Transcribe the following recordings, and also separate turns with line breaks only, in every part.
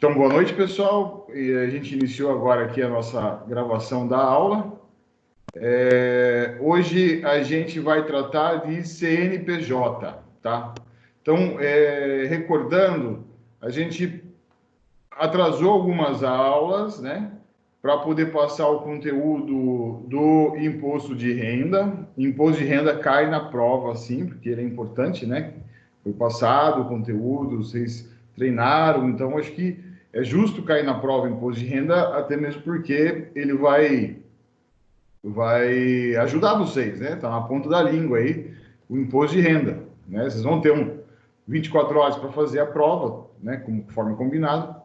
Então, boa noite, pessoal. E a gente iniciou agora aqui a nossa gravação da aula. Hoje a gente vai tratar de CNPJ, tá? Então, recordando, a gente atrasou algumas aulas, né? Para poder passar o conteúdo do imposto de renda. Imposto de renda cai na prova, sim, porque ele é importante, né? Foi passado o conteúdo, vocês treinaram, então acho que é justo cair na prova imposto de renda, até mesmo porque ele vai ajudar vocês, né? Tá na ponta da língua aí o imposto de renda, né? Vocês vão ter 24 horas para fazer a prova, né? Conforme combinado,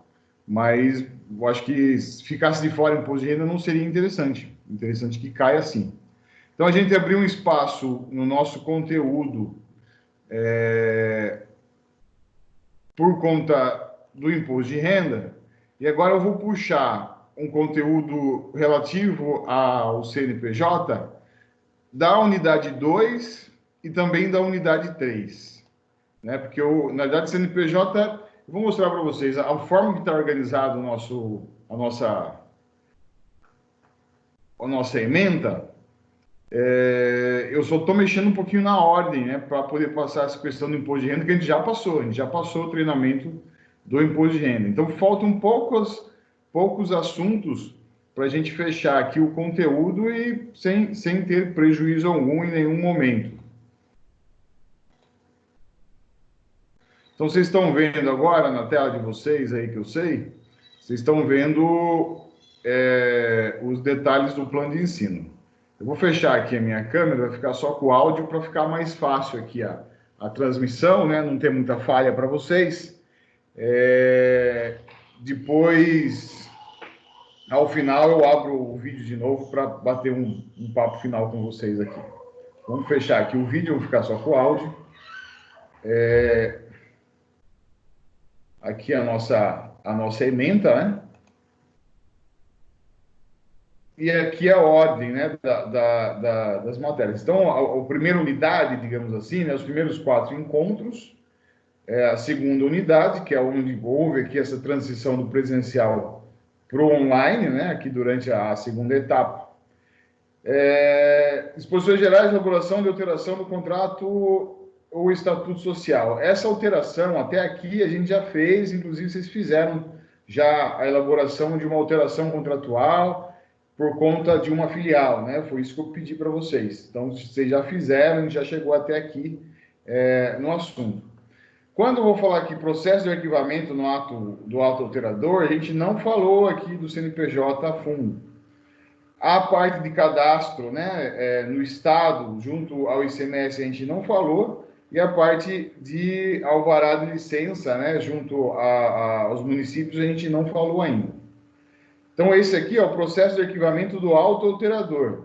mas eu acho que se ficasse de fora o imposto de renda não seria interessante. Interessante que caia assim. Então a gente abriu um espaço no nosso conteúdo por conta do imposto de renda, e agora eu vou puxar um conteúdo relativo ao CNPJ da unidade 2 e também da unidade 3, né? Porque na verdade, CNPJ, eu vou mostrar para vocês a forma que está organizado a nossa ementa. Eu só estou mexendo um pouquinho na ordem, né, para poder passar essa questão do imposto de renda, que a gente já passou o treinamento do imposto de renda. Então, faltam poucos assuntos para a gente fechar aqui o conteúdo e sem ter prejuízo algum em nenhum momento. Então, vocês estão vendo agora na tela de vocês aí, que eu sei, vocês estão vendo os detalhes do plano de ensino. Eu vou fechar aqui a minha câmera, vai ficar só com o áudio para ficar mais fácil aqui a transmissão, né? Não ter muita falha para vocês. Depois, ao final, eu abro o vídeo de novo para bater um papo final com vocês aqui. Vamos fechar aqui o vídeo, vou ficar só com o áudio. Aqui a nossa ementa, né? E aqui a ordem, né, das matérias. Então, a primeira unidade, digamos assim, né, os primeiros 4 encontros, a segunda unidade, que é onde houve aqui essa transição do presencial para o online, né, aqui durante a segunda etapa. Exposições gerais, elaboração de alteração do contrato ou estatuto social. Essa alteração, até aqui, a gente já fez, inclusive vocês fizeram já a elaboração de uma alteração contratual por conta de uma filial, né? Foi isso que eu pedi para vocês. Então, vocês já fizeram, a gente já chegou até aqui no assunto. Quando eu vou falar aqui processo de arquivamento do ato alterador, a gente não falou aqui do CNPJ a fundo. A parte de cadastro, né, no Estado, junto ao ICMS, a gente não falou, e a parte de alvará de licença, né, junto aos municípios, a gente não falou ainda. Então, esse aqui é o processo de arquivamento do ato alterador.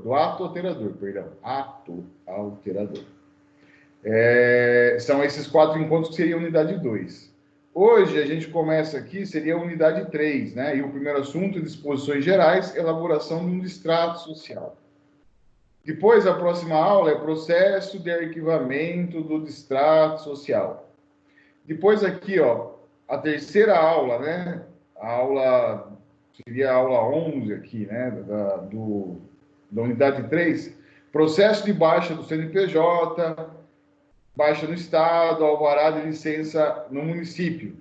São esses 4 encontros que seria a unidade 2. Hoje, a gente começa aqui, seria a unidade 3, né? E o primeiro assunto, disposições gerais, elaboração de um distrato social. Depois, a próxima aula é processo de arquivamento do distrato social. Depois aqui, ó, a terceira aula, né? Seria a aula 11 aqui, né, da unidade 3, processo de baixa do CNPJ, baixa no Estado, alvará de licença no município.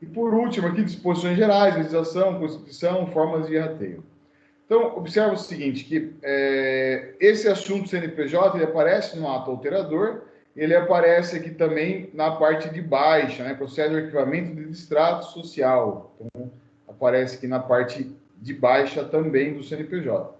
E por último aqui, disposições gerais, legislação, constituição, formas de rateio. Então, observa o seguinte, que esse assunto CNPJ, ele aparece no ato alterador, ele aparece aqui também na parte de baixa, né, processo de arquivamento de distrato social. Então, aparece aqui na parte de baixa também do CNPJ.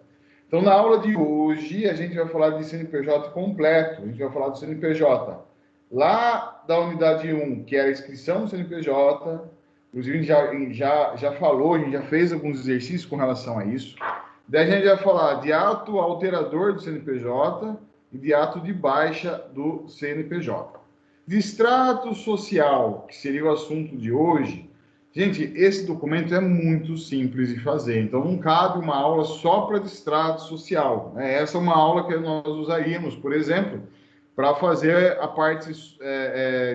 Então, na aula de hoje, a gente vai falar de CNPJ completo. A gente vai falar do CNPJ lá da unidade 1, que é a inscrição do CNPJ. Inclusive, a gente já falou, a gente já fez alguns exercícios com relação a isso. Daí a gente vai falar de ato alterador do CNPJ e de ato de baixa do CNPJ. Distrato social, que seria o assunto de hoje. Gente, esse documento é muito simples de fazer, então não cabe uma aula só para distrato social, né? Essa é uma aula que nós usaríamos, por exemplo, para fazer a parte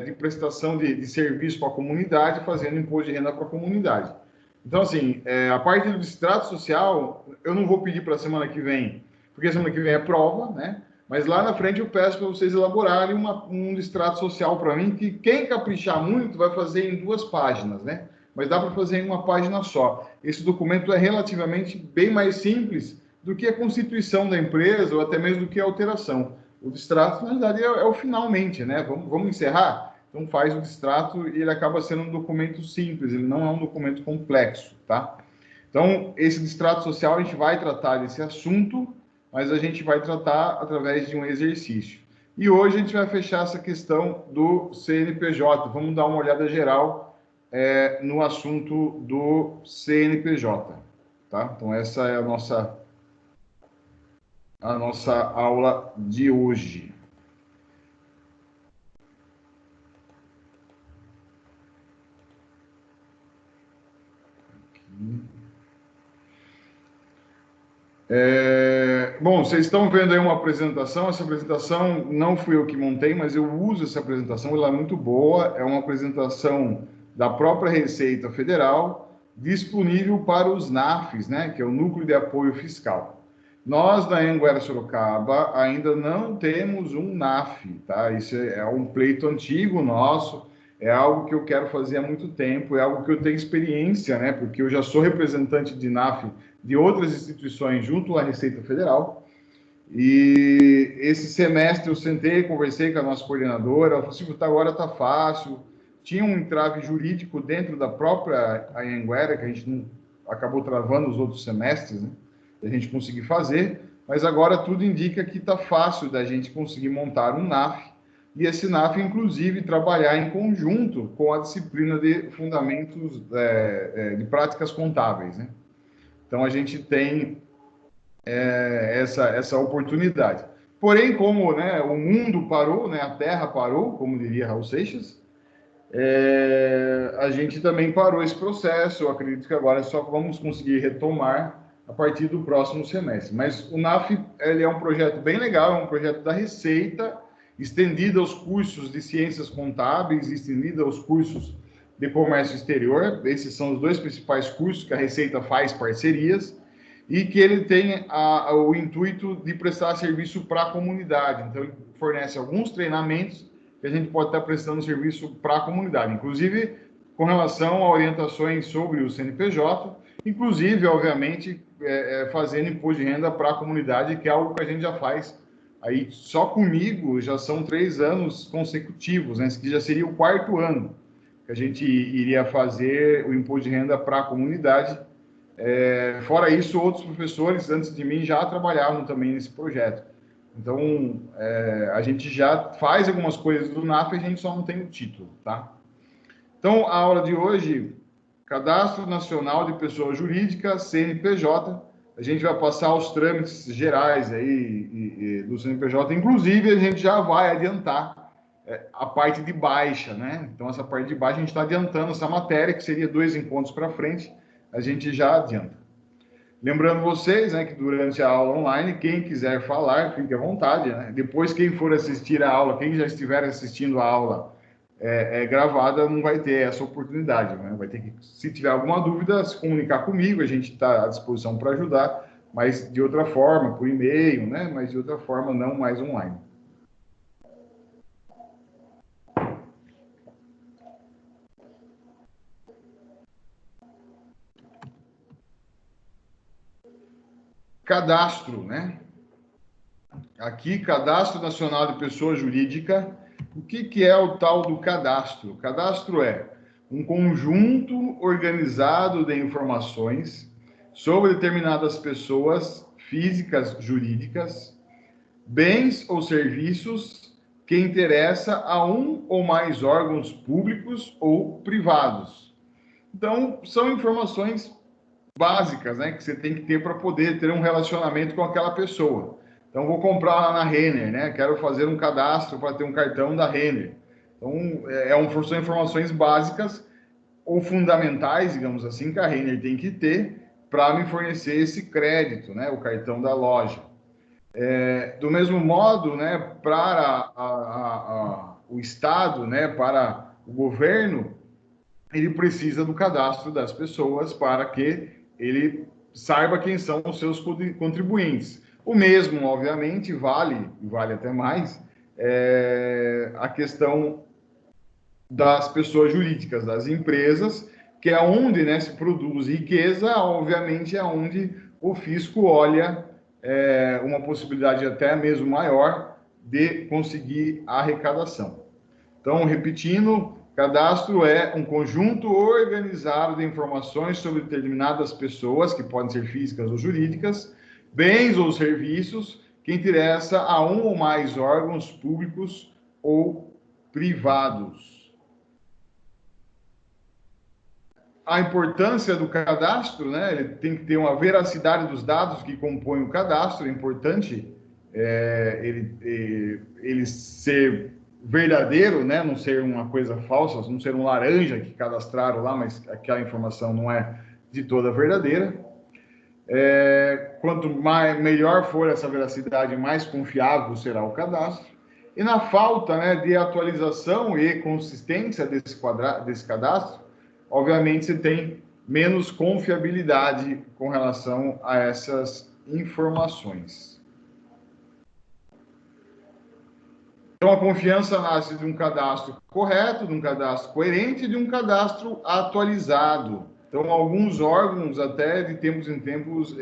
de prestação de serviço para a comunidade, fazendo imposto de renda para a comunidade. Então, assim, a parte do extrato social, eu não vou pedir para a semana que vem, porque a semana que vem é prova, né? Mas lá na frente eu peço para vocês elaborarem um extrato social para mim, que quem caprichar muito vai fazer em 2 páginas, né? Mas dá para fazer em uma página só. Esse documento é relativamente bem mais simples do que a constituição da empresa ou até mesmo do que a alteração. O distrato, na verdade, é o finalmente, né? Vamos encerrar? Então faz o distrato e ele acaba sendo um documento simples, ele não é um documento complexo, tá? Então, esse distrato social, a gente vai tratar desse assunto, mas a gente vai tratar através de um exercício. E hoje a gente vai fechar essa questão do CNPJ. Vamos dar uma olhada geral no assunto do CNPJ, tá? Então, essa é a nossa aula de hoje. Bom, vocês estão vendo aí uma apresentação. Essa apresentação não fui eu que montei, mas eu uso essa apresentação, ela é muito boa. É uma apresentação da própria Receita Federal, disponível para os NAFs, né, que é o Núcleo de Apoio Fiscal. Nós, da Anhanguera Sorocaba, ainda não temos um NAF, tá? Isso é um pleito antigo nosso, é algo que eu quero fazer há muito tempo, é algo que eu tenho experiência, né? Porque eu já sou representante de NAF de outras instituições junto à Receita Federal. E esse semestre eu sentei, conversei com a nossa coordenadora, ela falou assim, agora está fácil. Tinha um entrave jurídico dentro da própria Anhanguera, que a gente não acabou travando os outros semestres, né? A gente conseguir fazer, mas agora tudo indica que está fácil da gente conseguir montar um NAF, e esse NAF, inclusive, trabalhar em conjunto com a disciplina de fundamentos de práticas contábeis, né? Então, a gente tem essa oportunidade. Porém, como, né, o mundo parou, né, a Terra parou, como diria Raul Seixas, a gente também parou esse processo. Eu acredito que agora só vamos conseguir retomar a partir do próximo semestre. Mas o NAF ele é um projeto bem legal, é um projeto da Receita, estendido aos cursos de ciências contábeis, estendido aos cursos de comércio exterior. Esses são os 2 principais cursos que a Receita faz parcerias, e que ele tem o intuito de prestar serviço para a comunidade. Então, ele fornece alguns treinamentos que a gente pode estar prestando serviço para a comunidade, inclusive com relação a orientações sobre o CNPJ, inclusive, obviamente, fazendo imposto de renda para a comunidade, que é algo que a gente já faz aí só comigo, já são 3 anos consecutivos, né? Esse que já seria o 4º ano que a gente iria fazer o imposto de renda para a comunidade. Fora isso, outros professores antes de mim já trabalhavam também nesse projeto. Então, a gente já faz algumas coisas do NAF, a gente só não tem o título, tá? Então, a aula de hoje, Cadastro Nacional de Pessoa Jurídica, CNPJ. A gente vai passar os trâmites gerais aí do CNPJ. Inclusive, a gente já vai adiantar a parte de baixa, né? Então, essa parte de baixa, a gente está adiantando essa matéria, que seria 2 encontros para frente, a gente já adianta. Lembrando vocês, né, que durante a aula online, quem quiser falar, fique à vontade, né? Depois, quem for assistir a aula, quem já estiver assistindo a aula gravada, não vai ter essa oportunidade, né? Vai ter que, se tiver alguma dúvida, se comunicar comigo, a gente está à disposição para ajudar, mas de outra forma, por e-mail, né? Mas de outra forma, não mais online. Cadastro, né? Aqui, Cadastro Nacional de Pessoa Jurídica. O que é o tal do cadastro? O cadastro é um conjunto organizado de informações sobre determinadas pessoas físicas, jurídicas, bens ou serviços que interessa a um ou mais órgãos públicos ou privados. Então, são informações básicas, né, que você tem que ter para poder ter um relacionamento com aquela pessoa. Então, vou comprar lá na Renner, né? Quero fazer um cadastro para ter um cartão da Renner. Então, são informações básicas ou fundamentais, digamos assim, que a Renner tem que ter para me fornecer esse crédito, né? O cartão da loja. Do mesmo modo, né, para o Estado, né, para o governo, ele precisa do cadastro das pessoas para que ele saiba quem são os seus contribuintes. O mesmo, obviamente, vale até mais, a questão das pessoas jurídicas, das empresas, que é onde, né, se produz riqueza, obviamente é onde o fisco olha uma possibilidade até mesmo maior de conseguir a arrecadação. Então, repetindo, cadastro é um conjunto organizado de informações sobre determinadas pessoas, que podem ser físicas ou jurídicas, bens ou serviços, que interessa a um ou mais órgãos públicos ou privados. A importância do cadastro, né? Ele tem que ter uma veracidade dos dados que compõem o cadastro. É importante ele ser verdadeiro, né? Não ser uma coisa falsa, não ser um laranja que cadastraram lá, mas aquela informação não é de toda verdadeira. Quanto melhor for essa veracidade, mais confiável será o cadastro. E na falta, né, de atualização e consistência desse cadastro, obviamente você tem menos confiabilidade com relação a essas informações. Então, a confiança nasce de um cadastro correto, de um cadastro coerente e de um cadastro atualizado. Então, alguns órgãos, até de tempos em tempos,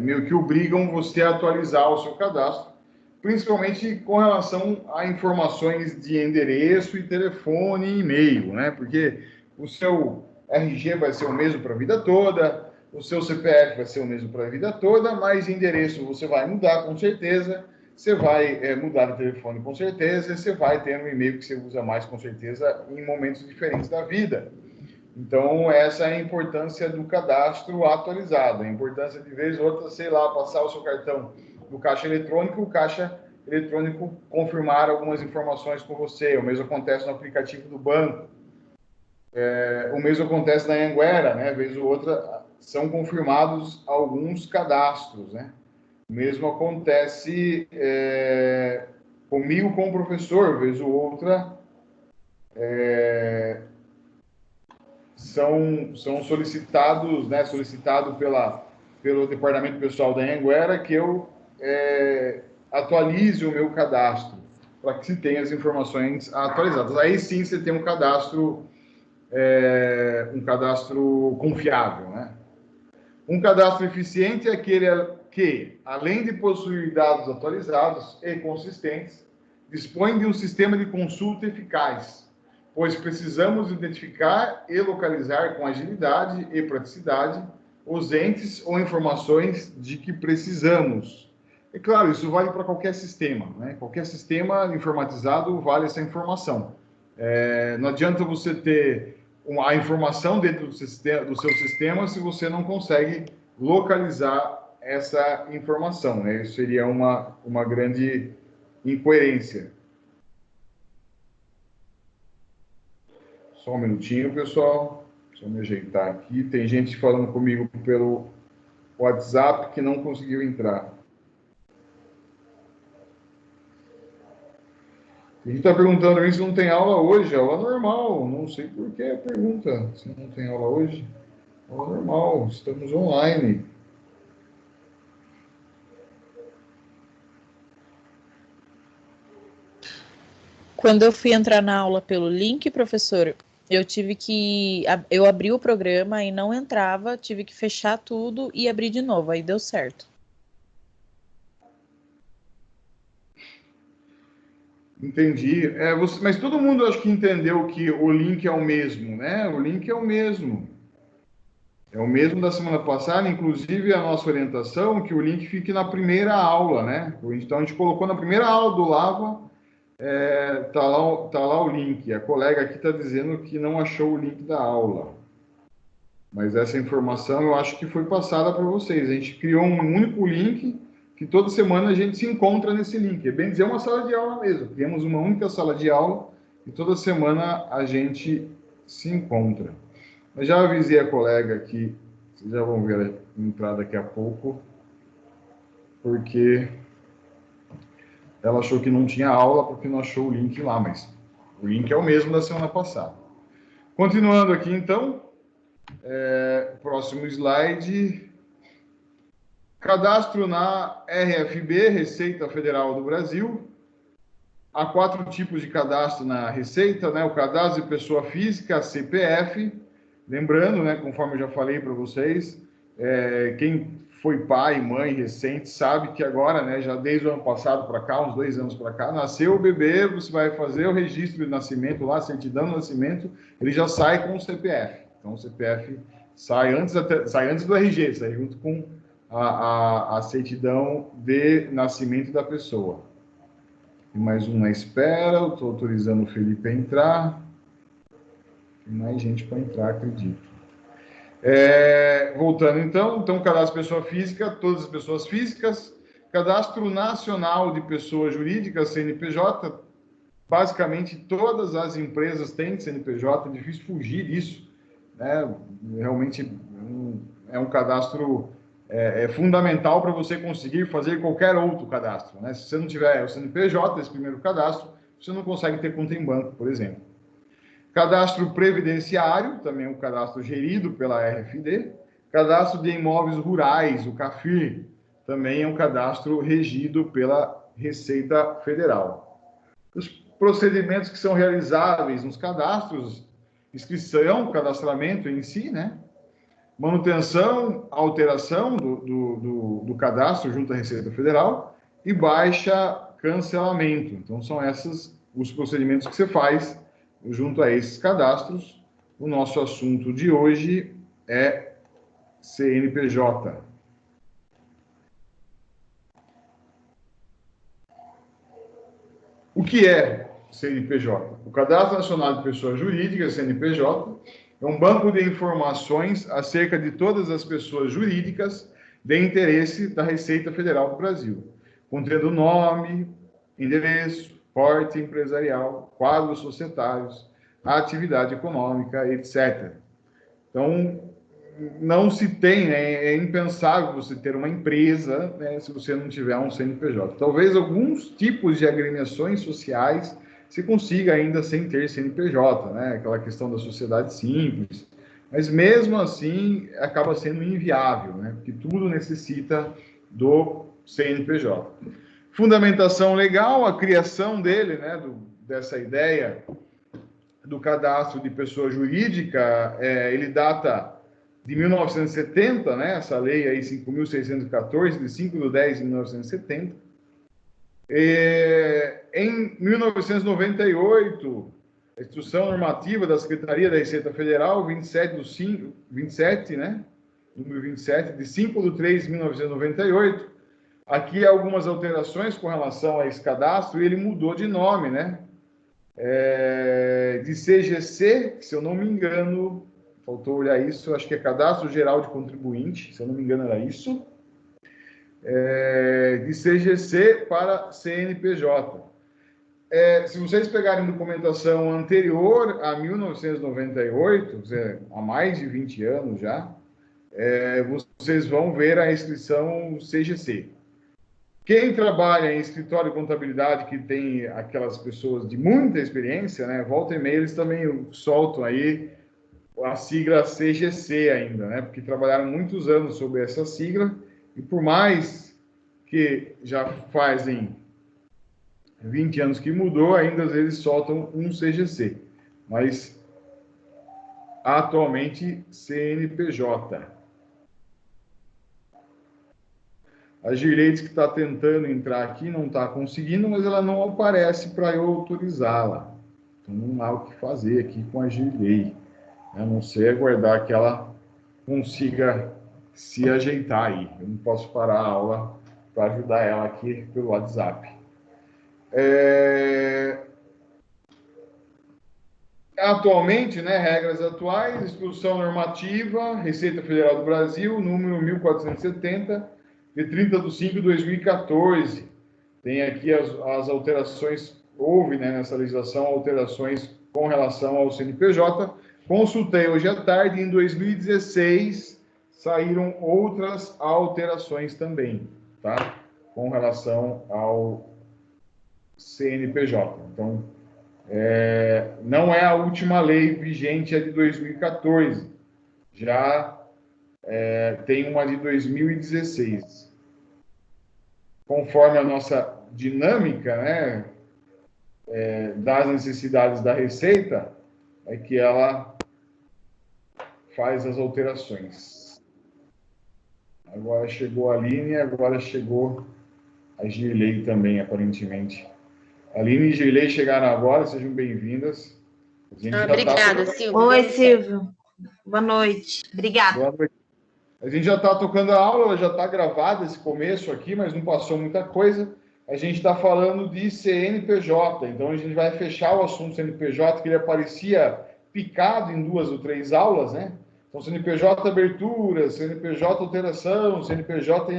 meio que obrigam você a atualizar o seu cadastro, principalmente com relação a informações de endereço e telefone e e-mail, né? Porque o seu RG vai ser o mesmo para a vida toda, o seu CPF vai ser o mesmo para a vida toda, mas endereço você vai mudar com certeza, você vai mudar de telefone com certeza, você vai ter um e-mail que você usa mais com certeza em momentos diferentes da vida. Então, essa é a importância do cadastro atualizado, a importância de vez ou outra, sei lá, passar o seu cartão no caixa eletrônico, o caixa eletrônico confirmar algumas informações com você. O mesmo acontece no aplicativo do banco. O mesmo acontece na Anhanguera, né? Vez ou outra, são confirmados alguns cadastros, né? O mesmo acontece comigo com o professor, vez ou outra, são solicitados, né, solicitado pelo departamento pessoal da Anhanguera que eu atualize o meu cadastro, para que se tenha as informações atualizadas. Aí sim você tem um cadastro confiável, né? Um cadastro eficiente é aquele que, além de possuir dados atualizados e consistentes, dispõe de um sistema de consulta eficaz, pois precisamos identificar e localizar com agilidade e praticidade os entes ou informações de que precisamos. É claro, isso vale para qualquer sistema, né? Qualquer sistema informatizado vale essa informação. Não adianta você ter a informação dentro do seu sistema se você não consegue localizar essa informação, né? Isso seria uma grande incoerência. Só um minutinho, pessoal. Deixa eu me ajeitar aqui. Tem gente falando comigo pelo WhatsApp que não conseguiu entrar. A gente está perguntando se não tem aula hoje. Aula normal. Não sei por que a pergunta. Se não tem aula hoje. Aula normal. Estamos online.
Quando eu fui entrar na aula pelo link, professor, eu abri o programa e não entrava, tive que fechar tudo e abrir de novo, aí deu certo.
Entendi. Mas todo mundo acho que entendeu que o link é o mesmo, né? O link é o mesmo. É o mesmo da semana passada, inclusive a nossa orientação que o link fique na primeira aula, né? Então a gente colocou na primeira aula do Lava, tá lá o link. A colega aqui está dizendo que não achou o link da aula. Mas essa informação eu acho que foi passada para vocês. A gente criou um único link que toda semana a gente se encontra nesse link. É bem dizer uma sala de aula mesmo. Temos uma única sala de aula e toda semana a gente se encontra. Eu já avisei a colega que vocês já vão ver entrar daqui a pouco. porque ela achou que não tinha aula porque não achou o link lá, mas o link é o mesmo da semana passada. Continuando aqui, então, próximo slide. Cadastro na RFB, Receita Federal do Brasil. Há 4 tipos de cadastro na Receita, né? O cadastro de pessoa física, CPF. Lembrando, né, conforme eu já falei para vocês, quem foi pai, mãe recente, sabe que agora, né, já desde o ano passado para cá, uns 2 anos para cá, nasceu o bebê, você vai fazer o registro de nascimento lá, certidão de nascimento, ele já sai com o CPF. Então, o CPF sai antes do RG, sai junto com a certidão de nascimento da pessoa. Tem mais um na espera, eu estou autorizando o Felipe a entrar. Tem mais gente para entrar, acredito. Voltando então, cadastro pessoa física, todas as pessoas físicas, cadastro nacional de pessoa jurídica, CNPJ, basicamente todas as empresas têm CNPJ, é difícil fugir disso, né? Realmente é um cadastro fundamental para você conseguir fazer qualquer outro cadastro, né? Se você não tiver o CNPJ, esse primeiro cadastro, você não consegue ter conta em banco, por exemplo. Cadastro previdenciário, também é um cadastro gerido pela RFD. Cadastro de imóveis rurais, o CAFIR, também é um cadastro regido pela Receita Federal. Os procedimentos que são realizáveis nos cadastros, inscrição, cadastramento em si, né? Manutenção, alteração do cadastro junto à Receita Federal e baixa, cancelamento. Então, são esses os procedimentos que você faz junto a esses cadastros. O nosso assunto de hoje é CNPJ. O que é CNPJ? O Cadastro Nacional de Pessoas Jurídicas, CNPJ, é um banco de informações acerca de todas as pessoas jurídicas de interesse da Receita Federal do Brasil, contendo nome, endereço, porte empresarial, quadros societários, atividade econômica, etc. Então, não se tem, é impensável você ter uma empresa, né, se você não tiver um CNPJ. Talvez alguns tipos de agremiações sociais se consiga ainda sem ter CNPJ, né, aquela questão da sociedade simples, mas mesmo assim acaba sendo inviável, né, porque tudo necessita do CNPJ. Fundamentação legal, a criação dele, né, dessa ideia do cadastro de pessoa jurídica, ele data de 1970, né, essa lei aí 5.614, de 5/10/1970. Em 1998, a Instrução Normativa da Secretaria da Receita Federal, 27, né, número 27, de 5/3/1998, aqui há algumas alterações com relação a esse cadastro, e ele mudou de nome, né, de CGC, que, se eu não me engano, faltou olhar isso, acho que é Cadastro Geral de Contribuinte, se eu não me engano era isso, de CGC para CNPJ. Se vocês pegarem documentação anterior a 1998, há mais de 20 anos já, vocês vão ver a inscrição CGC. Quem trabalha em escritório de contabilidade, que tem aquelas pessoas de muita experiência, né, volta e meia, eles também soltam aí a sigla CGC ainda, né, porque trabalharam muitos anos sobre essa sigla, e por mais que já fazem 20 anos que mudou, ainda às vezes soltam um CGC, mas atualmente CNPJ. A Gileide, que está tentando entrar aqui, não está conseguindo, mas ela não aparece para eu autorizá-la. Então, não há o que fazer aqui com a Gileide, a não ser aguardar que ela consiga se ajeitar aí. Eu não posso parar a aula para ajudar ela aqui pelo WhatsApp. Atualmente, né, regras atuais, Instrução Normativa, Receita Federal do Brasil, número 1470, de 30/5/2014. Tem aqui as alterações, houve, né, nessa legislação alterações com relação ao CNPJ. Consultei hoje à tarde, em 2016 saíram outras alterações também, tá? com relação ao CNPJ. Então, não é a última lei vigente, é de 2014. Já tem uma de 2016. Conforme a nossa dinâmica, né, das necessidades da Receita, é que ela faz as alterações. Agora chegou a Aline, agora chegou a Girlei também, aparentemente. Aline e Girlei chegaram agora, sejam bem-vindas.
Obrigada, Silvio. Oi, Silvio. Boa noite. Obrigada.
Boa noite. A gente já está tocando a aula, já está gravado esse começo aqui, mas não passou muita coisa. A gente está falando de CNPJ, então a gente vai fechar o assunto CNPJ, que ele aparecia picado em 2 ou 3 aulas, né? Então, CNPJ abertura, CNPJ alteração, CNPJ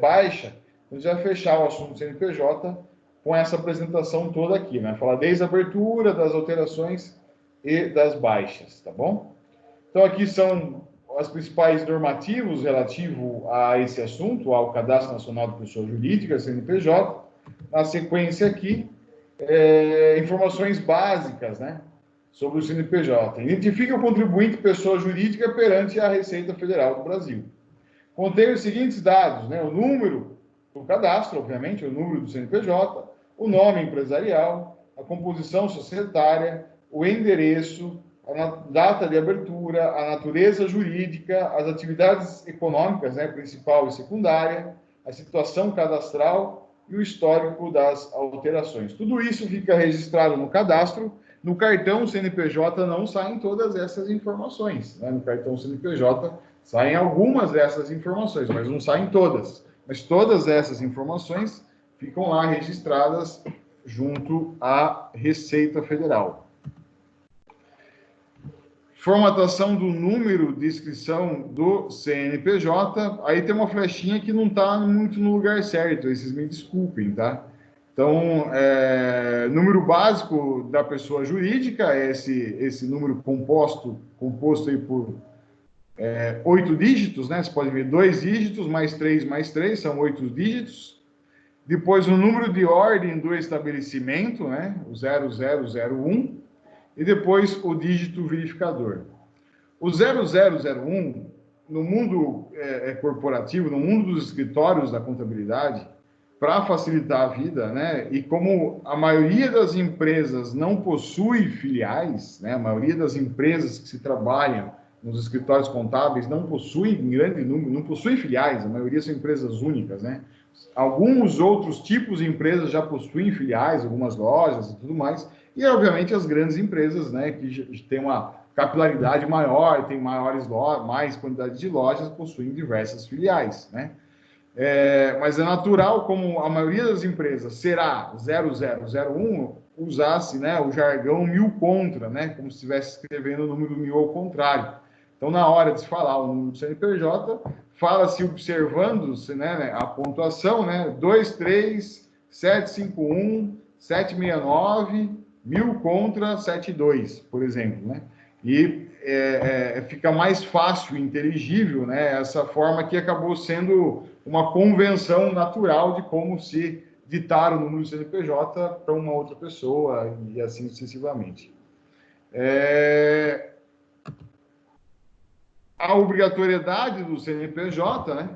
baixa. A gente vai fechar o assunto CNPJ com essa apresentação toda aqui, né? Falar desde a abertura, das alterações e das baixas, tá bom? Então, aqui são os principais normativos relativos a esse assunto, ao Cadastro Nacional de Pessoa Jurídica, CNPJ. Na sequência aqui, informações básicas, né, sobre o CNPJ. Identifica o contribuinte pessoa jurídica perante a Receita Federal do Brasil. Contém os seguintes dados, né, o número do cadastro, obviamente, o número do CNPJ, o nome empresarial, a composição societária, o endereço, a data de abertura, a natureza jurídica, as atividades econômicas, né, principal e secundária, a situação cadastral e o histórico das alterações. Tudo isso fica registrado no cadastro. No cartão CNPJ não saem todas essas informações, né? No cartão CNPJ saem algumas dessas informações, mas não saem todas. Mas todas essas informações ficam lá registradas junto à Receita Federal. Formatação do número de inscrição do CNPJ. Aí tem uma flechinha que não está muito no lugar certo, aí vocês me desculpem, tá? Então, número básico da pessoa jurídica é esse número composto aí por 8 dígitos, né? Você pode ver 2 dígitos, mais 3, são 8 dígitos. Depois, o número de ordem do estabelecimento, né? O 0001. E depois o dígito verificador. O 0001, no mundo corporativo, no mundo dos escritórios da contabilidade, para facilitar a vida, né? E como a maioria das empresas não possui filiais, né? A maioria das empresas que se trabalham nos escritórios contábeis não possuem, em grande número, não possuem filiais, a maioria são empresas únicas, né? Alguns outros tipos de empresas já possuem filiais, algumas lojas e tudo mais, e, obviamente, as grandes empresas, né, que têm uma capilaridade maior, têm mais quantidade de lojas, possuem diversas filiais, né? Mas é natural, como a maioria das empresas será 0001, usasse, né, o jargão 1000 contra, né, como se estivesse escrevendo o número 1000 ao contrário. Então, na hora de se falar o número do CNPJ, fala-se observando, né, a pontuação, né, 23751 769 1000 contra 72, por exemplo, né? E fica mais fácil, inteligível, né? Essa forma que acabou sendo uma convenção natural de como se ditar o número do CNPJ para uma outra pessoa e assim sucessivamente. A obrigatoriedade do CNPJ, né?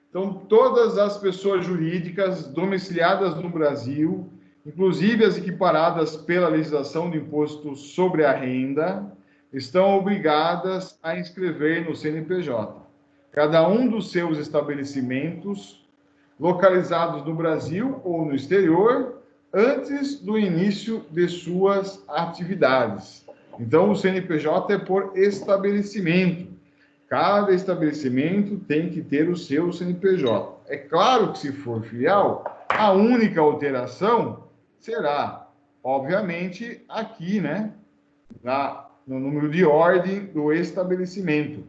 Então, todas as pessoas jurídicas domiciliadas no Brasil, inclusive as equiparadas pela legislação do imposto sobre a renda, estão obrigadas a inscrever no CNPJ cada um dos seus estabelecimentos localizados no Brasil ou no exterior antes do início de suas atividades. Então, o CNPJ é por estabelecimento. Cada estabelecimento tem que ter o seu CNPJ. É claro que, se for filial, a única alteração será, obviamente, aqui, né, no número de ordem do estabelecimento.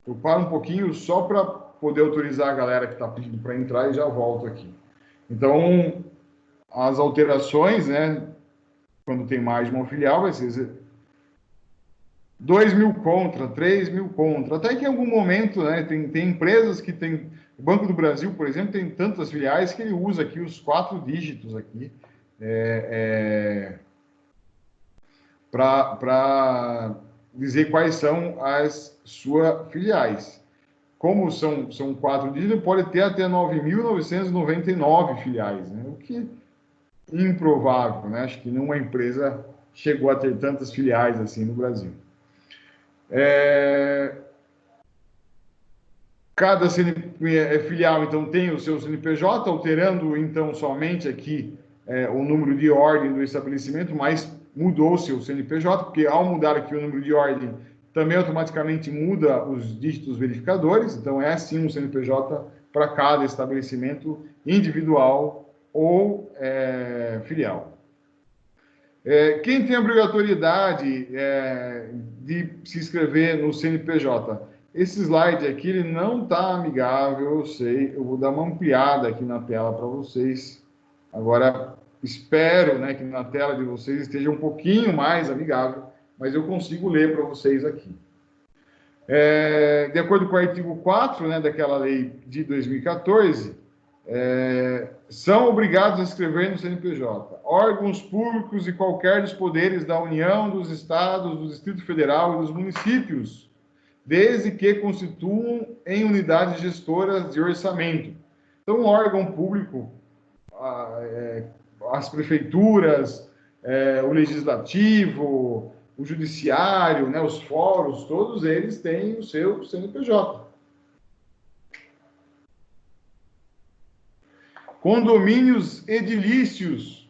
Eu paro um pouquinho só para poder autorizar a galera que está pedindo para entrar e já volto aqui. Então, as alterações, né, quando tem mais de uma filial, vai ser 2.000 contra, 3.000 contra. Até que em algum momento, né, tem empresas que tem... O Banco do Brasil, por exemplo, tem tantas filiais que ele usa aqui os 4 dígitos aqui para dizer quais são as suas filiais. Como são 4 dígitos, pode ter até 9.999 filiais, né? O que é improvável, né? Acho que nenhuma empresa chegou a ter tantas filiais assim no Brasil. Cada filial, então, tem o seu CNPJ, alterando, então, somente aqui o número de ordem do estabelecimento, mas mudou o seu CNPJ, porque ao mudar aqui o número de ordem, também automaticamente muda os dígitos verificadores, então é sim um CNPJ para cada estabelecimento individual ou filial. Quem tem a obrigatoriedade de se inscrever no CNPJ? Esse slide aqui, ele não está amigável, eu sei, eu vou dar uma ampliada aqui na tela para vocês. Agora, espero, né, que na tela de vocês esteja um pouquinho mais amigável, mas eu consigo ler para vocês aqui. De acordo com o artigo 4, né, daquela lei de 2014, são obrigados a inscrever no CNPJ órgãos públicos e qualquer dos poderes da União, dos Estados, do Distrito Federal e dos municípios, desde que constituam em unidades gestoras de orçamento. Então, o órgão público, as prefeituras, o legislativo, o judiciário, né, os fóruns, todos eles têm o seu CNPJ. Condomínios edilícios,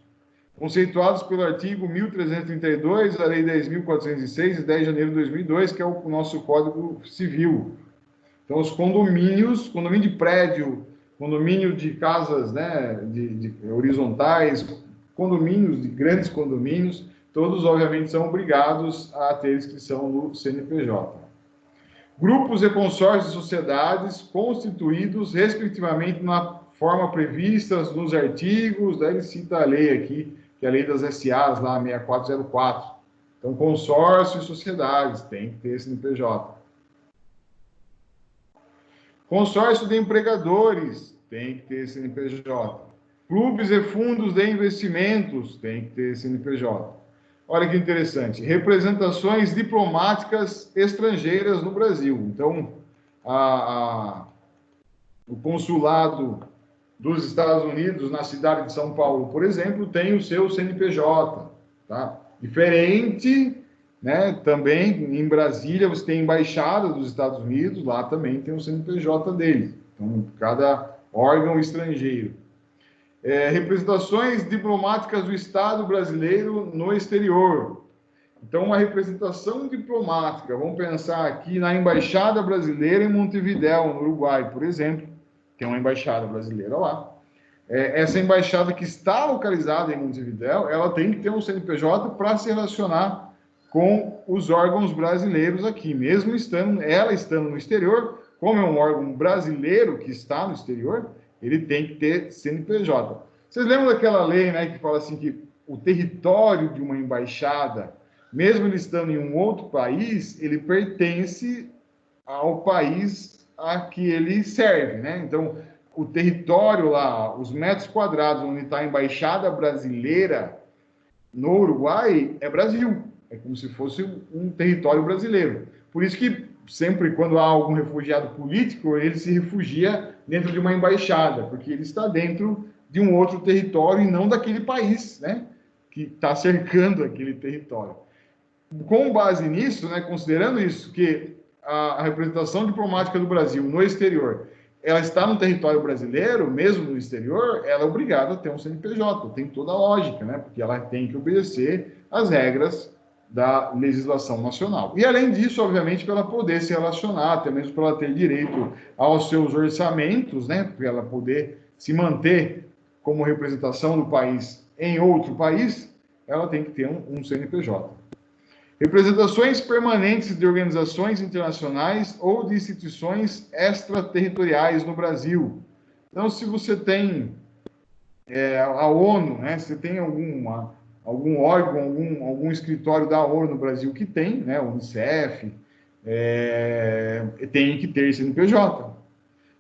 conceituados pelo artigo 1332, a Lei 10.406, de 10 de janeiro de 2002, que é o nosso Código Civil. Então, os condomínio de prédio, condomínio de casas, né, de horizontais, condomínios, de grandes condomínios, todos, obviamente, são obrigados a ter inscrição no CNPJ. Grupos e consórcios de sociedades constituídos, respectivamente, na forma prevista nos artigos, daí ele cita a lei aqui, que é a lei das SAs, lá, 6404. Então, consórcio e sociedades, tem que ter CNPJ. Consórcio de empregadores, tem que ter CNPJ. Clubes e fundos de investimentos, tem que ter CNPJ. Olha que interessante. Representações diplomáticas estrangeiras no Brasil. Então, o consulado dos Estados Unidos na cidade de São Paulo, por exemplo, tem o seu CNPJ. Tá? Diferente, né? Também em Brasília você tem a embaixada dos Estados Unidos, lá também tem o CNPJ dele. Então, cada órgão estrangeiro. Representações diplomáticas do Estado brasileiro no exterior. Então, uma representação diplomática, vamos pensar aqui na Embaixada Brasileira em Montevidéu, no Uruguai, por exemplo, tem uma embaixada brasileira lá. Essa embaixada que está localizada em Montevidéu, ela tem que ter um CNPJ para se relacionar com os órgãos brasileiros aqui, mesmo ela estando no exterior, como é um órgão brasileiro que está no exterior, ele tem que ter CNPJ. Vocês lembram daquela lei, né, que fala assim que o território de uma embaixada, mesmo ele estando em um outro país, ele pertence ao país a que ele serve, né? Então, o território lá, os metros quadrados onde está a embaixada brasileira no Uruguai, é Brasil. É como se fosse um território brasileiro. Por isso que sempre quando há algum refugiado político, ele se refugia dentro de uma embaixada, porque ele está dentro de um outro território e não daquele país, né, que está cercando aquele território. Com base nisso, né, considerando isso, que a representação diplomática do Brasil no exterior, ela está no território brasileiro, mesmo no exterior, ela é obrigada a ter um CNPJ, tem toda a lógica, né, porque ela tem que obedecer às regras da legislação nacional. E, além disso, obviamente, para ela poder se relacionar, até mesmo para ela ter direito aos seus orçamentos, né, para ela poder se manter como representação do país em outro país, ela tem que ter um CNPJ. Representações permanentes de organizações internacionais ou de instituições extraterritoriais no Brasil. Então, se você tem a ONU, né, se tem algum órgão, algum escritório da ONU no Brasil que tem, né, o Unicef, tem que ter CNPJ.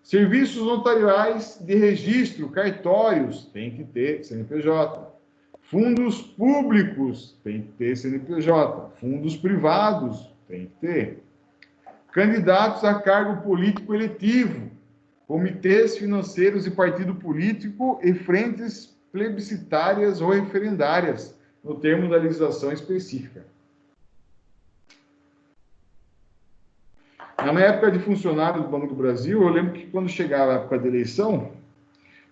Serviços notariais de registro, cartórios, tem que ter CNPJ. Fundos públicos, tem que ter CNPJ. Fundos privados, tem que ter. Candidatos a cargo político eletivo, comitês financeiros e partido político e frentes plebiscitárias ou referendárias, no termo da legislação específica. Na minha época de funcionário do Banco do Brasil, eu lembro que quando chegava a época da eleição,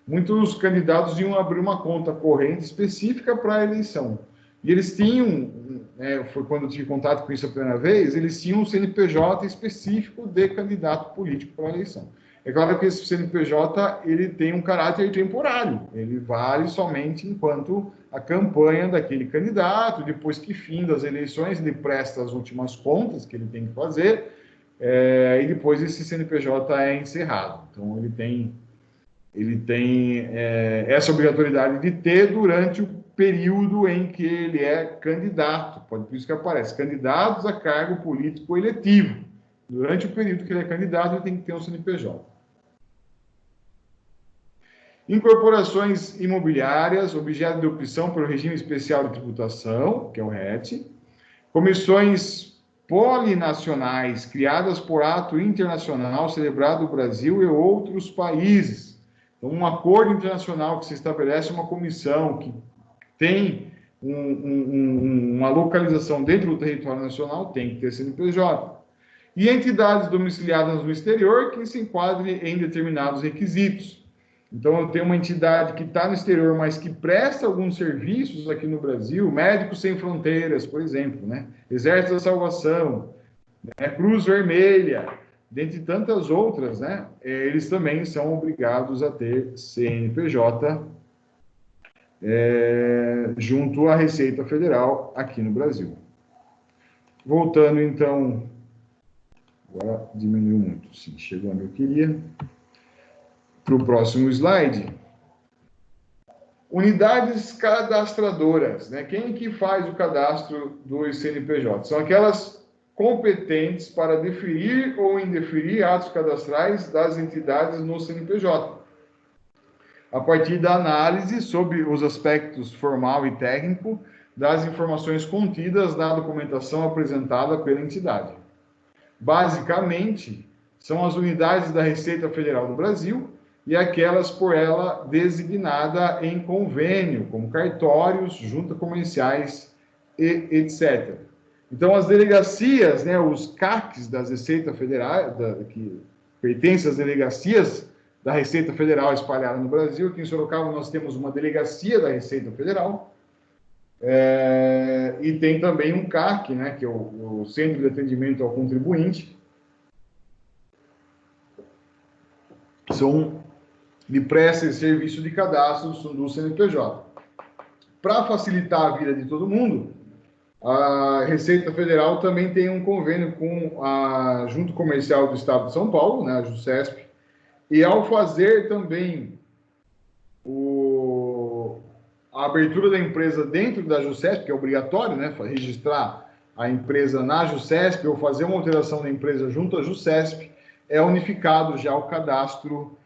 muitos candidatos iam abrir uma conta corrente específica para a eleição. E eles tinham, foi quando eu tive contato com isso a primeira vez, eles tinham um CNPJ específico de candidato político para a eleição. É claro que esse CNPJ ele tem um caráter temporário, ele vale somente enquanto a campanha daquele candidato, depois que finda as eleições, ele presta as últimas contas que ele tem que fazer, e depois esse CNPJ é encerrado. Então, ele tem essa obrigatoriedade de ter durante o período em que ele é candidato. Por isso que aparece, candidatos a cargo político eletivo. Durante o período que ele é candidato, ele tem que ter um CNPJ. Incorporações imobiliárias, objeto de opção pelo regime especial de tributação, que é o RET. Comissões polinacionais criadas por ato internacional celebrado no Brasil e outros países. Então, um acordo internacional que se estabelece uma comissão que tem uma localização dentro do território nacional tem que ter CNPJ. E entidades domiciliadas no exterior que se enquadrem em determinados requisitos. Então, eu tenho uma entidade que está no exterior, mas que presta alguns serviços aqui no Brasil, Médicos Sem Fronteiras, por exemplo, né? Exército da Salvação, né? Cruz Vermelha, dentre tantas outras, né? Eles também são obrigados a ter CNPJ junto à Receita Federal aqui no Brasil. Voltando, então, agora diminuiu muito, sim, chegou onde eu queria. Para o próximo slide, unidades cadastradoras, né? Quem que faz o cadastro do CNPJ? São aquelas competentes para deferir ou indeferir atos cadastrais das entidades no CNPJ, a partir da análise sobre os aspectos formal e técnico das informações contidas na documentação apresentada pela entidade. Basicamente, são as unidades da Receita Federal do Brasil e aquelas por ela designada em convênio, como cartórios, juntas comerciais e etc. Então, as delegacias, né, os CACs das Receita Federal, que pertencem às delegacias da Receita Federal espalhada no Brasil, aqui em Sorocaba nós temos uma delegacia da Receita Federal, e tem também um CAC, né, que é o Centro de Atendimento ao Contribuinte, me presta esse serviço de cadastro do CNPJ. Para facilitar a vida de todo mundo, a Receita Federal também tem um convênio com a Junta Comercial do Estado de São Paulo, né, a JUSESP, e ao fazer também a abertura da empresa dentro da JUSESP, que é obrigatório, né, registrar a empresa na JUSESP ou fazer uma alteração da empresa junto à JUSESP, é unificado já o cadastro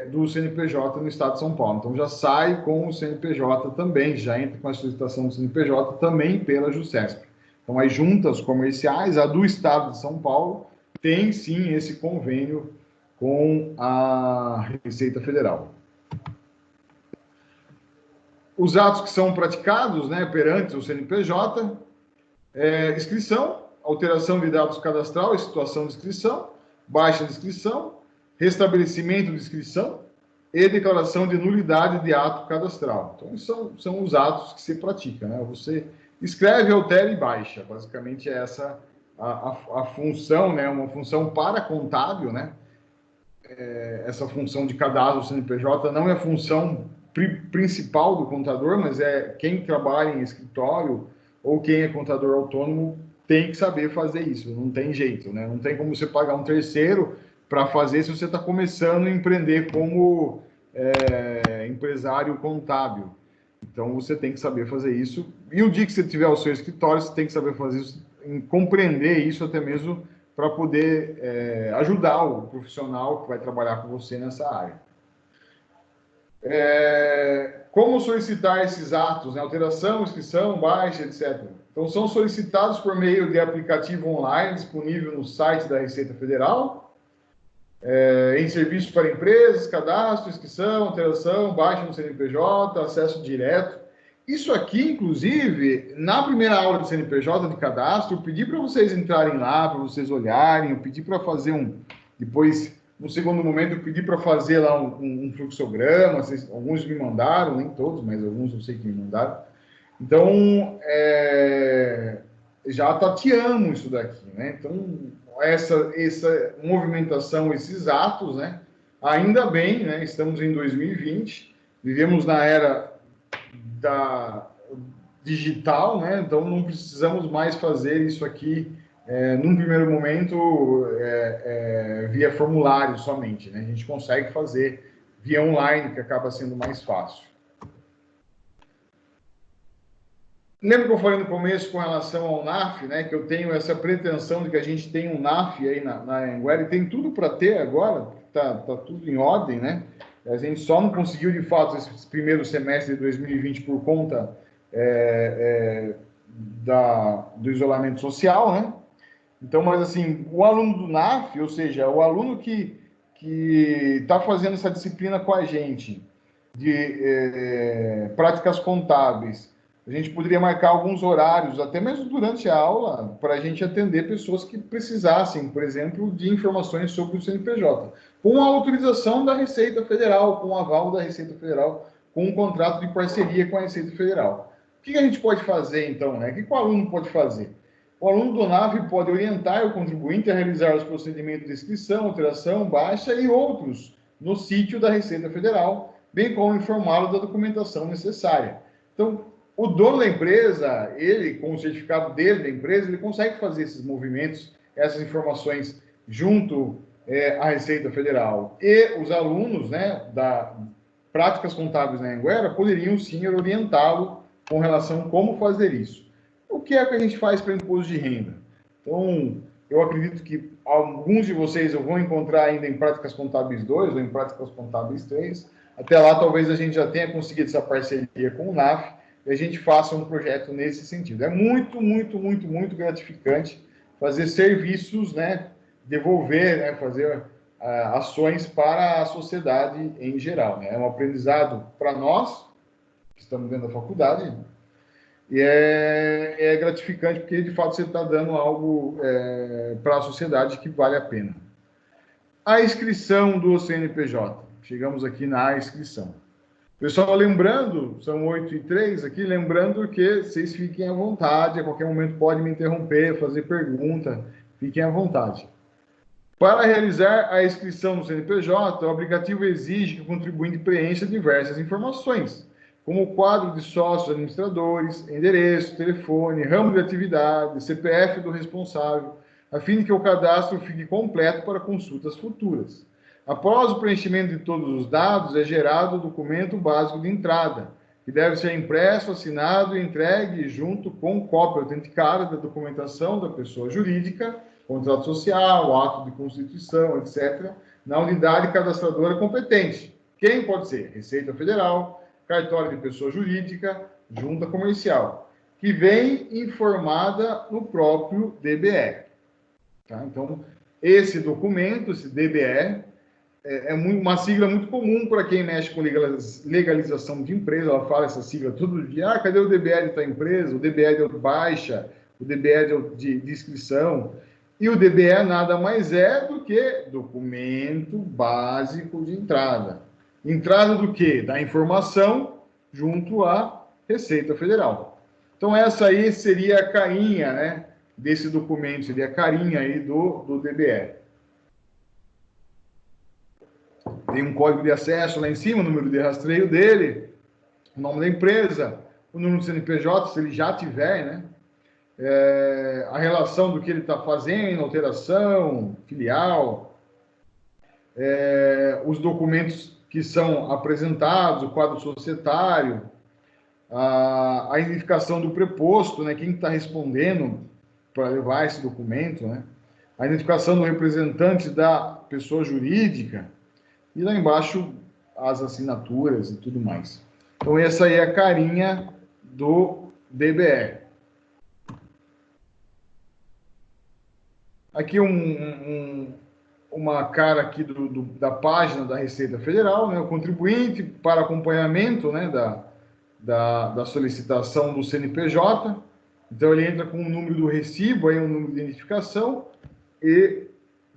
do CNPJ no Estado de São Paulo. Então, já sai com o CNPJ também, já entra com a solicitação do CNPJ também pela JUSESP. Então, as juntas comerciais, a do Estado de São Paulo, tem sim esse convênio com a Receita Federal. Os atos que são praticados, né, perante o CNPJ, inscrição, alteração de dados cadastrais, situação de inscrição, baixa de inscrição, restabelecimento de inscrição e declaração de nulidade de ato cadastral. Então, são os atos que se pratica, né? Você escreve, altera e baixa. Basicamente, é essa a função, né? Uma função para contábil, né? Essa função de cadastro do CNPJ não é a função principal do contador, mas é quem trabalha em escritório ou quem é contador autônomo tem que saber fazer isso. Não tem jeito, né? Não tem como você pagar um terceiro para fazer se você está começando a empreender como empresário contábil. Então, você tem que saber fazer isso. E o dia que você tiver o seu escritório, você tem que saber fazer isso, compreender isso até mesmo para poder ajudar o profissional que vai trabalhar com você nessa área. Como solicitar esses atos, né? Alteração, inscrição, baixa, etc. Então, são solicitados por meio de aplicativo online disponível no site da Receita Federal, em serviços para empresas, cadastro, inscrição, alteração, baixa no CNPJ, acesso direto. Isso aqui, inclusive, na primeira aula do CNPJ de cadastro, eu pedi para vocês entrarem lá, para vocês olharem, eu pedi para fazer depois, no segundo momento, eu pedi para fazer lá um fluxograma, alguns me mandaram, nem todos, mas alguns eu sei que me mandaram. Então, já tateamos isso daqui, né? Então, essa movimentação, esses atos, né? Ainda bem, né? Estamos em 2020, vivemos na era digital, né? Então, não precisamos mais fazer isso aqui, num primeiro momento, via formulário somente, né? A gente consegue fazer via online, que acaba sendo mais fácil. Lembra que eu falei no começo com relação ao NAF, né? Que eu tenho essa pretensão de que a gente tem um NAF aí na Anguera, e tem tudo para ter agora, tá tudo em ordem, né? A gente só não conseguiu, de fato, esse primeiro semestre de 2020 por conta do isolamento social, né? Então, mas assim, o aluno do NAF, ou seja, o aluno que está fazendo essa disciplina com a gente de práticas contábeis, a gente poderia marcar alguns horários, até mesmo durante a aula, para a gente atender pessoas que precisassem, por exemplo, de informações sobre o CNPJ, com a autorização da Receita Federal, com o aval da Receita Federal, com um contrato de parceria com a Receita Federal. O que a gente pode fazer, então, né? O que o aluno pode fazer? O aluno do NAF pode orientar o contribuinte a realizar os procedimentos de inscrição, alteração, baixa e outros no sítio da Receita Federal, bem como informá-lo da documentação necessária. Então, o dono da empresa, ele, com o certificado dele, da empresa, ele consegue fazer esses movimentos, essas informações junto à Receita Federal. E os alunos, né, da práticas contábeis na Anguera poderiam, sim, orientá-lo com relação a como fazer isso. O que é que a gente faz para imposto de renda? Então, eu acredito que alguns de vocês eu vou encontrar ainda em Práticas Contábeis 2 ou em Práticas Contábeis 3. Até lá, talvez a gente já tenha conseguido essa parceria com o NAF e a gente faça um projeto nesse sentido. É muito, muito, muito, muito gratificante fazer serviços, né? Devolver, né? Fazer ações para a sociedade em geral, né? É um aprendizado para nós, que estamos dentro da faculdade, e é gratificante porque, de fato, você está dando algo para a sociedade que vale a pena. A inscrição do CNPJ. Chegamos aqui na inscrição. Pessoal, lembrando, são 8h03 aqui, lembrando que vocês fiquem à vontade, a qualquer momento pode me interromper, fazer pergunta, fiquem à vontade. Para realizar a inscrição no CNPJ, o aplicativo exige que o contribuinte preencha diversas informações, como o quadro de sócios administradores, endereço, telefone, ramo de atividade, CPF do responsável, a fim de que o cadastro fique completo para consultas futuras. Após o preenchimento de todos os dados, é gerado o documento básico de entrada, que deve ser impresso, assinado e entregue junto com cópia autenticada da documentação da pessoa jurídica, contrato social, ato de constituição, etc., na unidade cadastradora competente. Quem pode ser? Receita Federal, cartório de pessoa jurídica, junta comercial, que vem informada no próprio DBE. Tá? Então, esse documento, esse DBE, é uma sigla muito comum para quem mexe com legalização de empresa. Ela fala essa sigla todo dia. Cadê o DBE de tal empresa? O DBE de baixa, o DBE de inscrição. E o DBE nada mais é do que documento básico de entrada. Entrada do quê? Da informação junto à Receita Federal. Então, essa aí seria a carinha, né, desse documento, seria a carinha aí do DBE. Tem um código de acesso lá em cima, o número de rastreio dele, o nome da empresa, o número do CNPJ, se ele já tiver, né? A relação do que ele está fazendo, alteração, filial, os documentos que são apresentados, o quadro societário, a identificação do preposto, né, quem está respondendo para levar esse documento, né, a identificação do representante da pessoa jurídica, e lá embaixo as assinaturas e tudo mais. Então, essa aí é a carinha do DBE. Aqui uma cara aqui da página da Receita Federal, né, o contribuinte para acompanhamento, né, da solicitação do CNPJ. Então, ele entra com o número do recibo, aí, um número de identificação, e